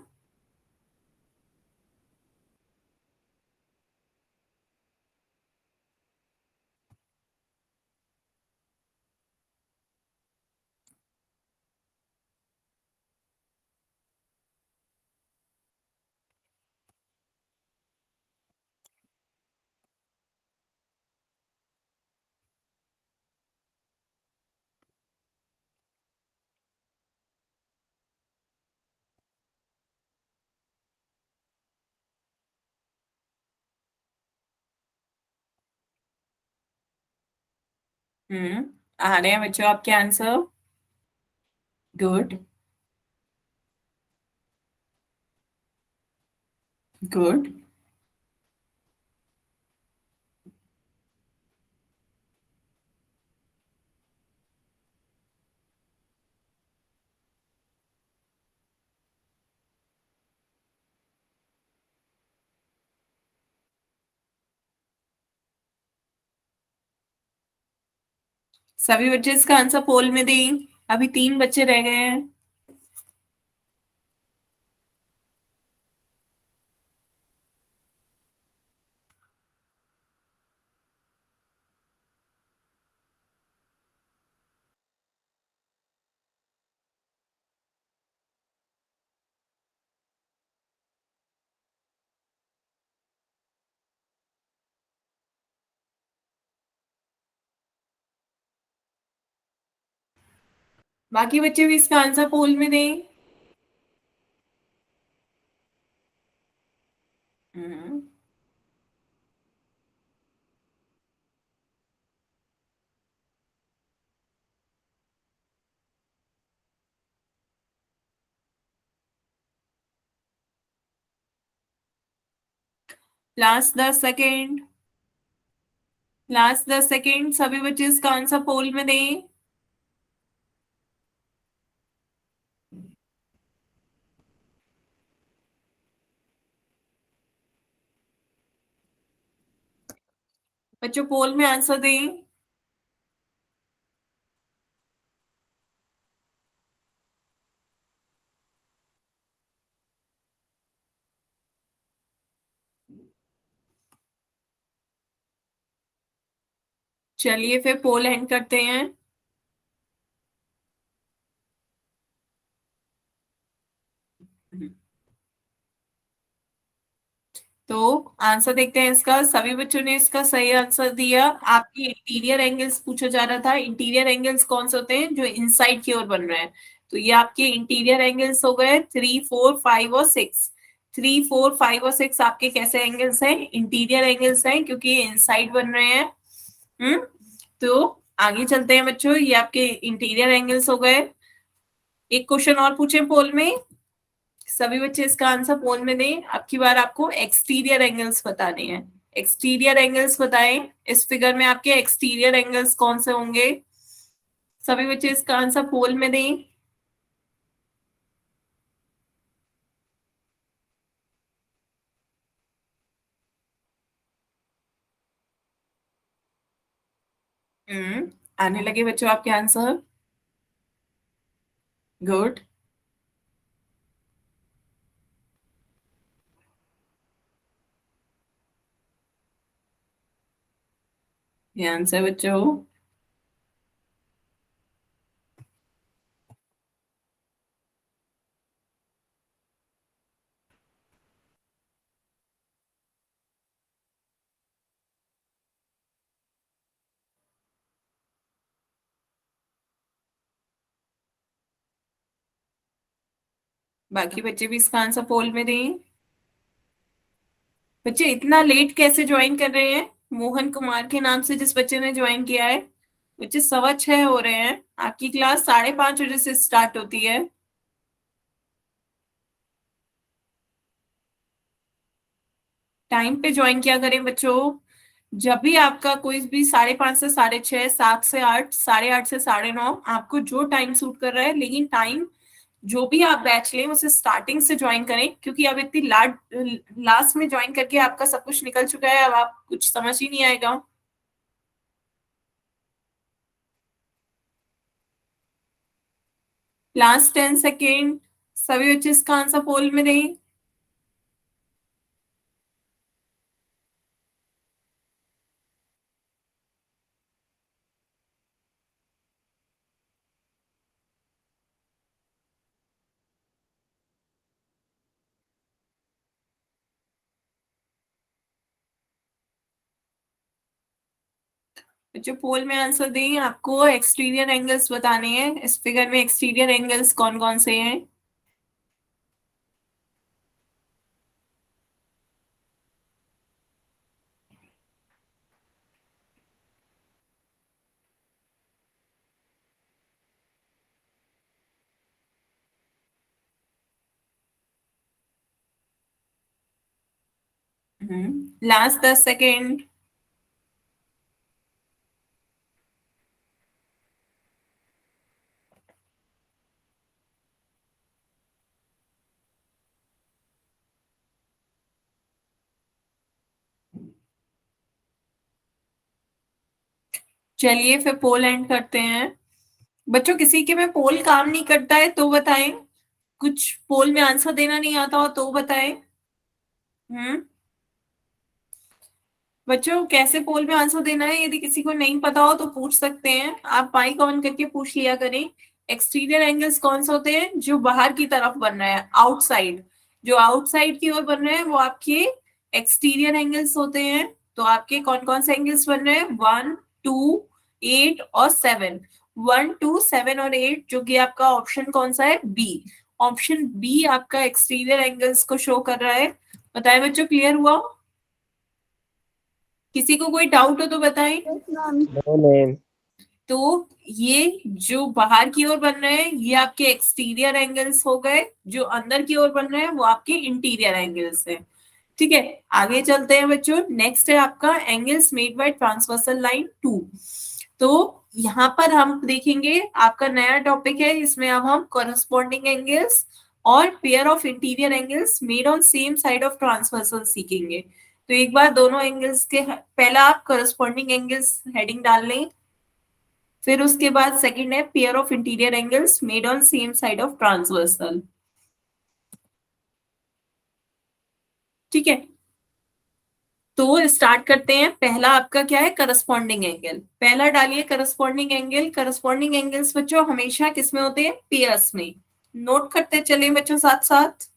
आ रहे हैं बच्चों आपके आंसर। Good, good. सभी बच्चे इसका आंसर पोल में दें, अभी 3 बच्चे रह गए हैं। बाकी बच्चे भी इसका आंसर पोल में दें। लास्ट 10 सेकेंड, लास्ट 10 सेकेंड, सभी बच्चे इसका आंसर पोल में दें। बच्चों पोल में आंसर दें। चलिए फिर पोल एंड करते हैं। तो आंसर देखते हैं इसका। सभी बच्चों ने इसका सही आंसर दिया। आपके इंटीरियर एंगल्स पूछा जा रहा था। इंटीरियर एंगल्स कौन से होते हैं? जो इनसाइड की ओर बन रहे हैं। तो ये आपके इंटीरियर एंगल्स हो गए 3, 4, 5 और 6। 3, 4, 5 और 6 आपके कैसे एंगल्स हैं? इंटीरियर एंगल्स हैं, क्योंकि ये इनसाइड बन रहे हैं। हम्म। तो आगे चलते हैं बच्चों, ये आपके इंटीरियर एंगल्स हो गए। एक क्वेश्चन और पूछे पोल में, सभी बच्चे इसका आंसर पोल में दें। अब की बार आपको एक्सटीरियर एंगल्स बताने हैं। एक्सटीरियर एंगल्स बताएं। इस फिगर में आपके एक्सटीरियर एंगल्स कौन से होंगे? सभी बच्चे इसका आंसर पोल में दें। आने लगे बच्चों आपके आंसर। गुड। ये आंसर बच्चों। बाकी बच्चे भी इसका आंसर पोल में दें। बच्चे इतना लेट कैसे ज्वाइन कर रहे हैं? मोहन कुमार के नाम से जिस बच्चे ने ज्वाइन किया है। बच्चे 6:15 हो रहे हैं। आपकी क्लास 5:30 बजे से स्टार्ट होती है। टाइम पे ज्वाइन किया करें बच्चों। जब भी आपका कोई भी 5:30 से 6:30, 7 से 8, 8:30 से 9:30, आपको जो टाइम सूट कर रहा है, लेकिन टाइम जो भी आप बैच लें उसे स्टार्टिंग से ज्वाइन करें, क्योंकि अब इतनी लास्ट में ज्वाइन करके आपका सब कुछ निकल चुका है। अब आप कुछ समझ ही नहीं आएगा। Last 10 second. सभी बच्चे इसका आंसर पोल में दें। बच्चों पोल में आंसर दें। आपको एक्सटीरियर एंगल्स बताने हैं। इस फिगर में एक्सटीरियर एंगल्स कौन कौन से हैं? Last 10 second. चलिए फिर पोल एंड करते हैं। बच्चों किसी के में पोल काम नहीं करता है तो बताएं। कुछ पोल में आंसर देना नहीं आता हो तो बताएं। हम्म। बच्चों कैसे पोल में आंसर देना है, यदि किसी को नहीं पता हो तो पूछ सकते हैं। आप माइक ऑन करके पूछ लिया करें। एक्सटीरियर एंगल्स कौन से होते हैं? जो बाहर की तरफ बन रहे हैं, आउटसाइड। जो आउटसाइड की ओर बन रहे हैं वो आपके एक्सटीरियर एंगल्स होते हैं। तो आपके कौन कौन से एंगल्स बन रहे हैं? 1, 2, 8 और 7। 1, 2, 7 और 8, जो कि आपका ऑप्शन कौन सा है? बी। ऑप्शन बी आपका एक्सटीरियर एंगल्स को शो कर रहा है। बताएं बच्चों, क्लियर हुआ? किसी को कोई डाउट हो तो बताएं। Yes, ma'am. No ma'am. तो ये जो बाहर की ओर बन रहे हैं ये आपके एक्सटीरियर एंगल्स हो गए। जो अंदर की ओर बन रहे हैं वो आपके इंटीरियर एंगल्स हैं। ठीक है, आगे चलते हैं बच्चों। नेक्स्ट है आपका angles made by transversal line 2। तो यहाँ पर हम देखेंगे आपका नया टॉपिक है। इसमें अब हम कॉरेस्पॉन्डिंग एंगल्स और pair of interior angles made on same side of transversal सीखेंगे। तो एक बार दोनों एंगल्स के पहला आप कॉरेस्पॉन्डिंग एंगल्स हेडिंग डाल लें। फिर उसके बाद सेकंड है pair of interior angles made on same side of transversal. ठीक है, तो स्टार्ट करते हैं। पहला आपका क्या है? Corresponding angle. पहला डालिए करस्पॉन्डिंग एंगल। करस्पॉन्डिंग एंगल्स बच्चों हमेशा किसमें होते हैं? पेयर्स में। नोट करते चले बच्चों साथ साथ।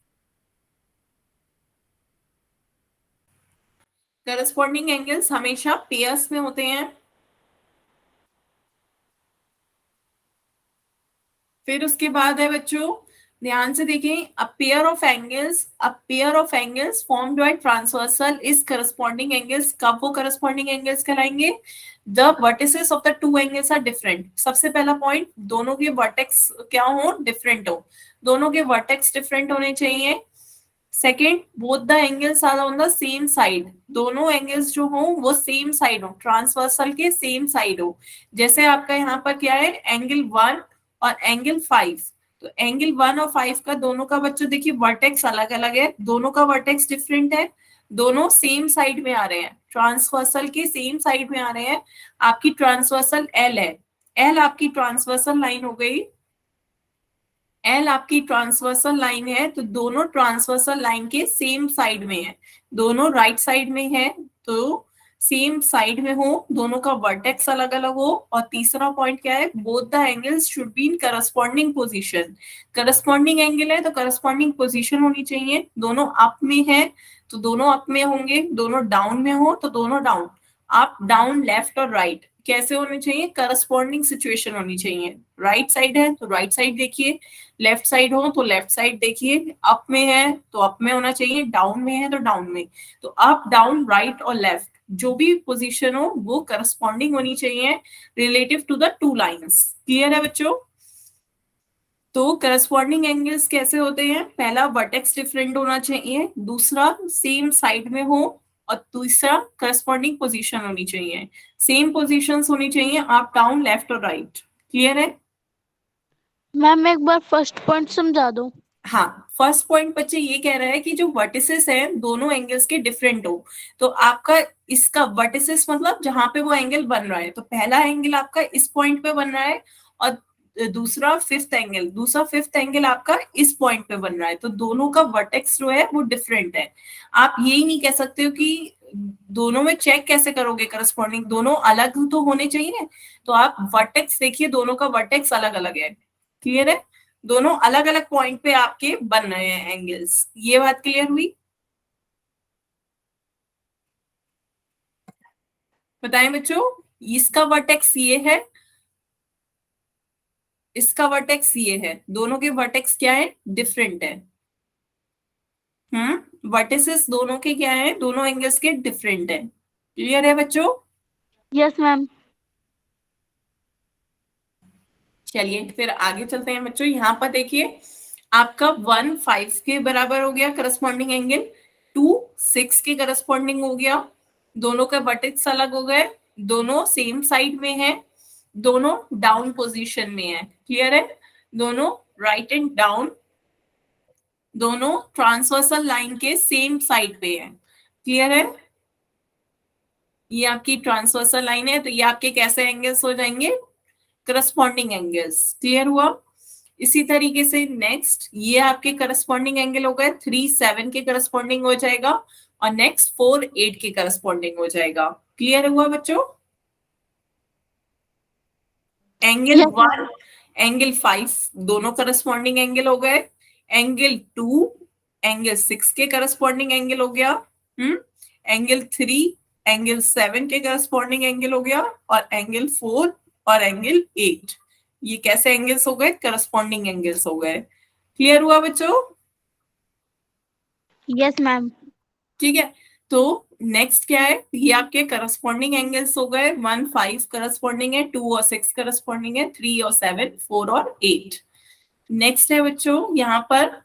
करस्पॉन्डिंग एंगल्स हमेशा पेयर्स में होते हैं। फिर उसके बाद है बच्चों, ध्यान से देखें, a pair of angles formed by transversal is corresponding angles. कब वो करस्पॉन्डिंग एंगल्स कहलाएंगे? The vertices of the two angles are different. सबसे पहला पॉइंट, दोनों के वर्टेक्स क्या हो? डिफरेंट हो। दोनों के वर्टेक्स डिफरेंट होने चाहिए। Second, both the angles are on the same side. दोनों एंगल्स जो हो वो सेम साइड हो, ट्रांसवर्सल के सेम साइड हो। जैसे आपका यहाँ पर क्या है, एंगल 1 और एंगल 5। तो एंगल 1 और 5 का दोनों का बच्चों देखिए वर्टेक्स अलग अलग है, दोनों का वर्टेक्स डिफरेंट है। दोनों सेम साइड में आ रहे हैं, ट्रांसवर्सल के सेम साइड में आ रहे हैं। आपकी ट्रांसवर्सल एल है, एल आपकी ट्रांसवर्सल लाइन हो गई। एल आपकी ट्रांसवर्सल लाइन है, तो दोनों ट्रांसवर्सल लाइन के सेम साइड में है। दोनों राइट साइड में है, तो सेम साइड में हो, दोनों का वर्टेक्स अलग अलग हो। और तीसरा पॉइंट क्या है, both the angles should be in corresponding position. Corresponding angle है तो करस्पॉन्डिंग पोजीशन होनी चाहिए। दोनों अप में है तो दोनों अप में होंगे, दोनों डाउन में हो तो दोनों डाउन। अप डाउन लेफ्ट और राइट कैसे होने चाहिए? करस्पॉन्डिंग सिचुएशन होनी चाहिए। राइट साइड है तो राइट साइड देखिए, लेफ्ट साइड हो तो लेफ्ट साइड देखिए, अप में है तो अप में होना चाहिए, डाउन में है तो डाउन में। तो अप डाउन राइट और लेफ्ट जो भी पोजीशन हो वो करस्पॉन्डिंग होनी चाहिए relative to the two lines. Clear है बच्चों? तो करस्पॉन्डिंग एंगल्स कैसे होते हैं? पहला, वर्टेक्स डिफरेंट होना चाहिए। दूसरा, सेम साइड में हो। और तीसरा, करस्पॉन्डिंग पोजीशन होनी चाहिए। सेम पोजीशंस होनी चाहिए, अप डाउन लेफ्ट और राइट। क्लियर है? मैम एक बार फर्स्ट पॉइंट समझा दो। हाँ, फर्स्ट पॉइंट बच्चे ये कह रहा है कि जो वर्टिसेस हैं दोनों एंगल्स के डिफरेंट हो। तो आपका इसका वर्टिसेस मतलब जहां पे वो एंगल बन रहा है, तो पहला एंगल आपका इस पॉइंट पे बन रहा है और दूसरा फिफ्थ एंगल आपका इस पॉइंट पे बन रहा है। तो दोनों का वर्टेक्स जो है वो डिफरेंट है। आप यही नहीं कह सकते हो कि दोनों में चेक कैसे करोगे करस्पॉन्डिंग, दोनों अलग तो होने चाहिए। तो आप वर्टेक्स देखिए, दोनों का वर्टेक्स अलग अलग है। क्लियर है? दोनों अलग अलग पॉइंट पे आपके बन रहे हैं एंगल्स। ये बात क्लियर हुई? बताएं बच्चों, इसका वर्टेक्स ये है, इसका वर्टेक्स ये है, दोनों के वर्टेक्स क्या है? डिफरेंट है। वर्टिसेस दोनों के क्या है? दोनों एंगल्स के डिफरेंट है। क्लियर है बच्चों? Yes ma'am. चलिए फिर आगे चलते हैं बच्चों। यहाँ पर देखिए, आपका 1 5 के बराबर हो गया करस्पॉन्डिंग एंगल, 2 6 के करस्पॉन्डिंग हो गया। दोनों के वर्टेक्स अलग हो गए, दोनों सेम साइड में है, दोनों डाउन पोजीशन में है। क्लियर है? दोनों राइट एंड डाउन, दोनों ट्रांसवर्सल लाइन के सेम साइड पे है। क्लियर है? ये आपकी ट्रांसवर्सल लाइन है, तो ये आपके कैसे एंगल्स हो जाएंगे? Corresponding angles. क्लियर हुआ? इसी तरीके से नेक्स्ट, ये आपके करस्पॉन्डिंग एंगल हो गए, 3 7 के करस्पॉन्डिंग हो जाएगा और नेक्स्ट 4 8 के करस्पॉन्डिंग हो जाएगा। क्लियर हुआ बच्चों? Angle yes 1 ma'am. एंगल 5 दोनों करस्पॉन्डिंग एंगल हो गए। एंगल 2 एंगल 6 के करस्पॉन्डिंग एंगल हो गया। एंगल 3 एंगल 7 के करस्पॉन्डिंग एंगल हो गया। और एंगल 4 और एंगल 8 ये कैसे एंगल्स हो गए? करस्पॉन्डिंग एंगल्स हो गए। क्लियर हुआ बच्चों? Yes ma'am. ठीक है, तो नेक्स्ट क्या है, ये आपके करस्पॉन्डिंग एंगल्स हो गए। 1 5 करस्पॉन्डिंग है, 2 और 6 करस्पॉन्डिंग है, 3 और 7 4 और 8। नेक्स्ट है बच्चों, यहाँ पर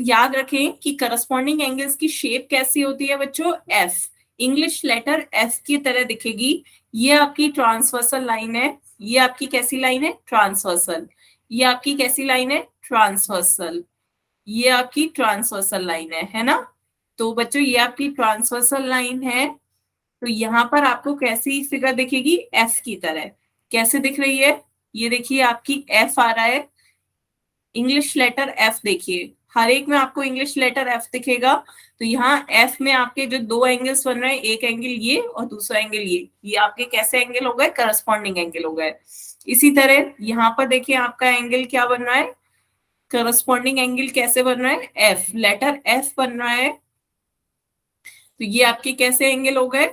याद रखें कि करस्पॉन्डिंग एंगल्स की शेप कैसी होती है बच्चों? एफ, इंग्लिश लेटर एफ की तरह दिखेगी। ये आपकी ट्रांसवर्सल लाइन है। ये आपकी कैसी लाइन है? ट्रांसवर्सल। ये आपकी कैसी लाइन है? ट्रांसवर्सल। ये आपकी ट्रांसवर्सल लाइन है ना? तो बच्चों ये आपकी ट्रांसवर्सल लाइन है, तो यहाँ पर आपको कैसी फिगर दिखेगी? एफ की तरह। कैसे दिख रही है? ये देखिए आपकी एफ आ रहा है, इंग्लिश लेटर एफ देखिए, हर एक में आपको इंग्लिश लेटर एफ दिखेगा। तो यहाँ एफ में आपके जो दो एंगल्स बन रहे हैं, एक एंगल ये और दूसरा एंगल ये आपके कैसे एंगल हो गए? करस्पॉन्डिंग एंगल हो गए। इसी तरह यहाँ पर देखिए आपका एंगल क्या बन रहा है? करस्पॉन्डिंग एंगल कैसे बन रहा है? एफ, लेटर एफ बन रहा है। तो ये आपके कैसे एंगल हो गए,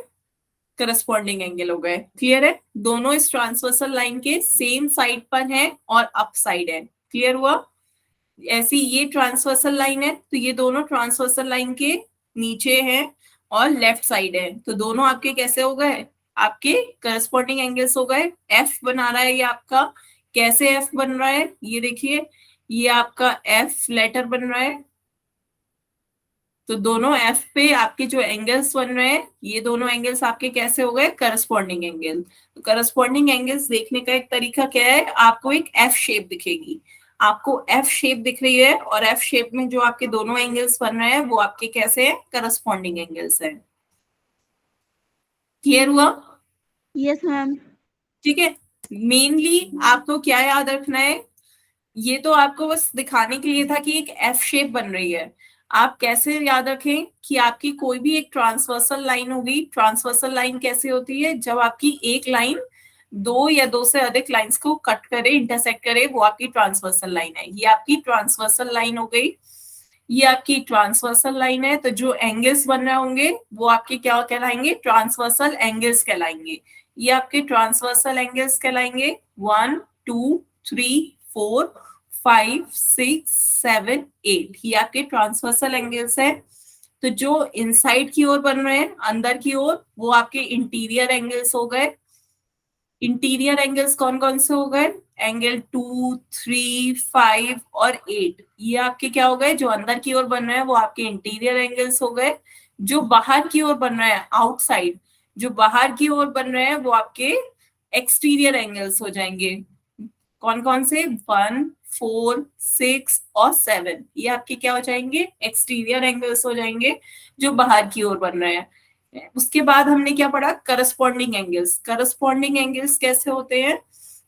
करस्पॉन्डिंग एंगल हो गए। क्लियर है, दोनों इस ट्रांसवर्सल लाइन के सेम साइड पर हैं और अप साइड है। क्लियर हुआ। ऐसी ये ट्रांसवर्सल लाइन है तो ये दोनों ट्रांसवर्सल लाइन के नीचे हैं और लेफ्ट साइड है, तो दोनों आपके कैसे हो गए, आपके करस्पॉन्डिंग एंगल्स हो गए। एफ बना रहा है ये आपका, कैसे एफ बन रहा है ये देखिए, ये आपका एफ लेटर बन रहा है। तो दोनों एफ पे आपके जो एंगल्स बन रहे हैं, ये दोनों एंगल्स आपके कैसे हो गए, करस्पॉन्डिंग एंगल। तो करस्पॉन्डिंग एंगल्स देखने का एक तरीका क्या है, आपको एक एफ शेप दिखेगी, आपको एफ शेप दिख रही है और एफ शेप में जो आपके दोनों एंगल्स बन रहे हैं वो आपके कैसे हैं, करस्पॉन्डिंग एंगल्स हैं। क्लियर हुआ। Yes ma'am. ठीक है, मेनली आपको क्या याद रखना है, ये तो आपको बस दिखाने के लिए था कि एक एफ शेप बन रही है। आप कैसे याद रखें कि आपकी कोई भी एक ट्रांसवर्सल लाइन होगी, ट्रांसवर्सल लाइन कैसे होती है, जब आपकी एक लाइन दो या दो से अधिक लाइंस को कट करे, इंटरसेक्ट करे, वो आपकी ट्रांसवर्सल लाइन है। ये आपकी ट्रांसवर्सल लाइन हो गई, ये आपकी ट्रांसवर्सल लाइन है। तो जो एंगल्स बन रहे होंगे वो आपके क्या कहलाएंगे, ट्रांसवर्सल एंगल्स कहलाएंगे। ये आपके ट्रांसवर्सल एंगल्स कहलाएंगे 1 2 3 4 5 6 7 8, ये आपके ट्रांसवर्सल एंगल्स है। तो जो इनसाइड की ओर बन रहे हैं, अंदर की ओर, वो आपके इंटीरियर एंगल्स हो गए। इंटीरियर एंगल्स कौन कौन से हो गए, एंगल 2 3 5 और 8, ये आपके क्या हो गए, जो अंदर की ओर बन रहे हैं वो आपके इंटीरियर एंगल्स हो गए। जो बाहर की ओर बन रहे हैं, आउटसाइड, जो बाहर की ओर बन रहे हैं वो आपके एक्सटीरियर एंगल्स हो जाएंगे। कौन कौन से, 1 4 6 और 7, ये आपके क्या हो जाएंगे, एक्सटीरियर एंगल्स हो जाएंगे, जो बाहर की ओर बन रहे हैं। उसके बाद हमने क्या पढ़ा, करस्पॉन्डिंग एंगल्स। करस्पॉन्डिंग एंगल्स कैसे होते हैं,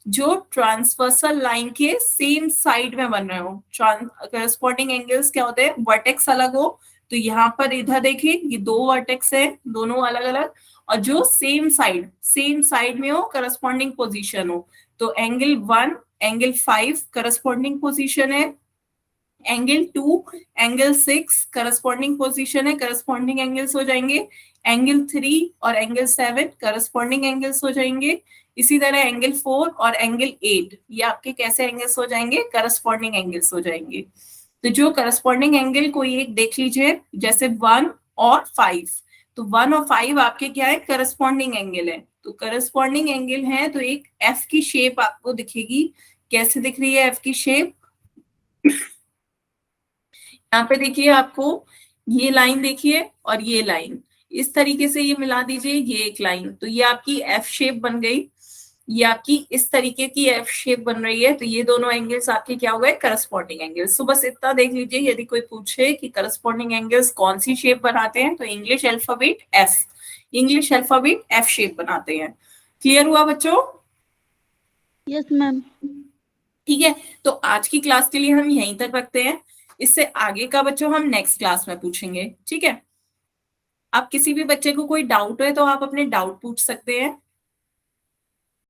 जो ट्रांसवर्सल लाइन के सेम साइड में बन रहे हो। करस्पॉन्डिंग एंगल्स क्या होते हैं, वर्टेक्स अलग हो, तो यहाँ पर इधर देखिए ये दो वर्टेक्स है, दोनों अलग अलग, और जो सेम साइड में हो, करस्पॉन्डिंग पोजीशन हो। तो एंगल 1 एंगल 5 करस्पॉन्डिंग पोजीशन है, एंगल 2 एंगल 6 करस्पॉन्डिंग पोजीशन है, करस्पॉन्डिंग एंगल्स हो जाएंगे। एंगल 3 और एंगल 7 करस्पॉन्डिंग एंगल्स हो जाएंगे। इसी तरह एंगल 4 और एंगल 8, ये आपके कैसे एंगल्स हो जाएंगे, करस्पॉन्डिंग एंगल्स हो जाएंगे। तो जो करस्पॉन्डिंग एंगल कोई एक देख लीजिए, जैसे 1 और 5, तो 1 और 5 आपके क्या है, करस्पॉन्डिंग एंगल है। तो करस्पॉन्डिंग एंगल है तो एक एफ की शेप आपको दिखेगी। कैसे दिख रही है एफ की शेप, यहाँ पे देखिए आपको, ये लाइन देखिए और ये लाइन, इस तरीके से ये मिला दीजिए, ये एक लाइन, तो ये आपकी एफ शेप बन गई। ये आपकी इस तरीके की एफ शेप बन रही है, तो ये दोनों एंगल्स आपके क्या हो गए, करस्पॉन्डिंग एंगल्स। तो बस इतना देख लीजिए, यदि कोई पूछे कि करस्पॉन्डिंग एंगल्स कौन सी शेप बनाते हैं, तो English alphabet F, English alphabet F shape बनाते हैं। क्लियर हुआ बच्चों। Yes ma'am. ठीक है, तो आज की क्लास के लिए हम यहीं तक रखते हैं, इससे आगे का बच्चों हम नेक्स्ट क्लास में पूछेंगे। ठीक है, आप किसी भी बच्चे को कोई डाउट है तो आप अपने डाउट पूछ सकते हैं।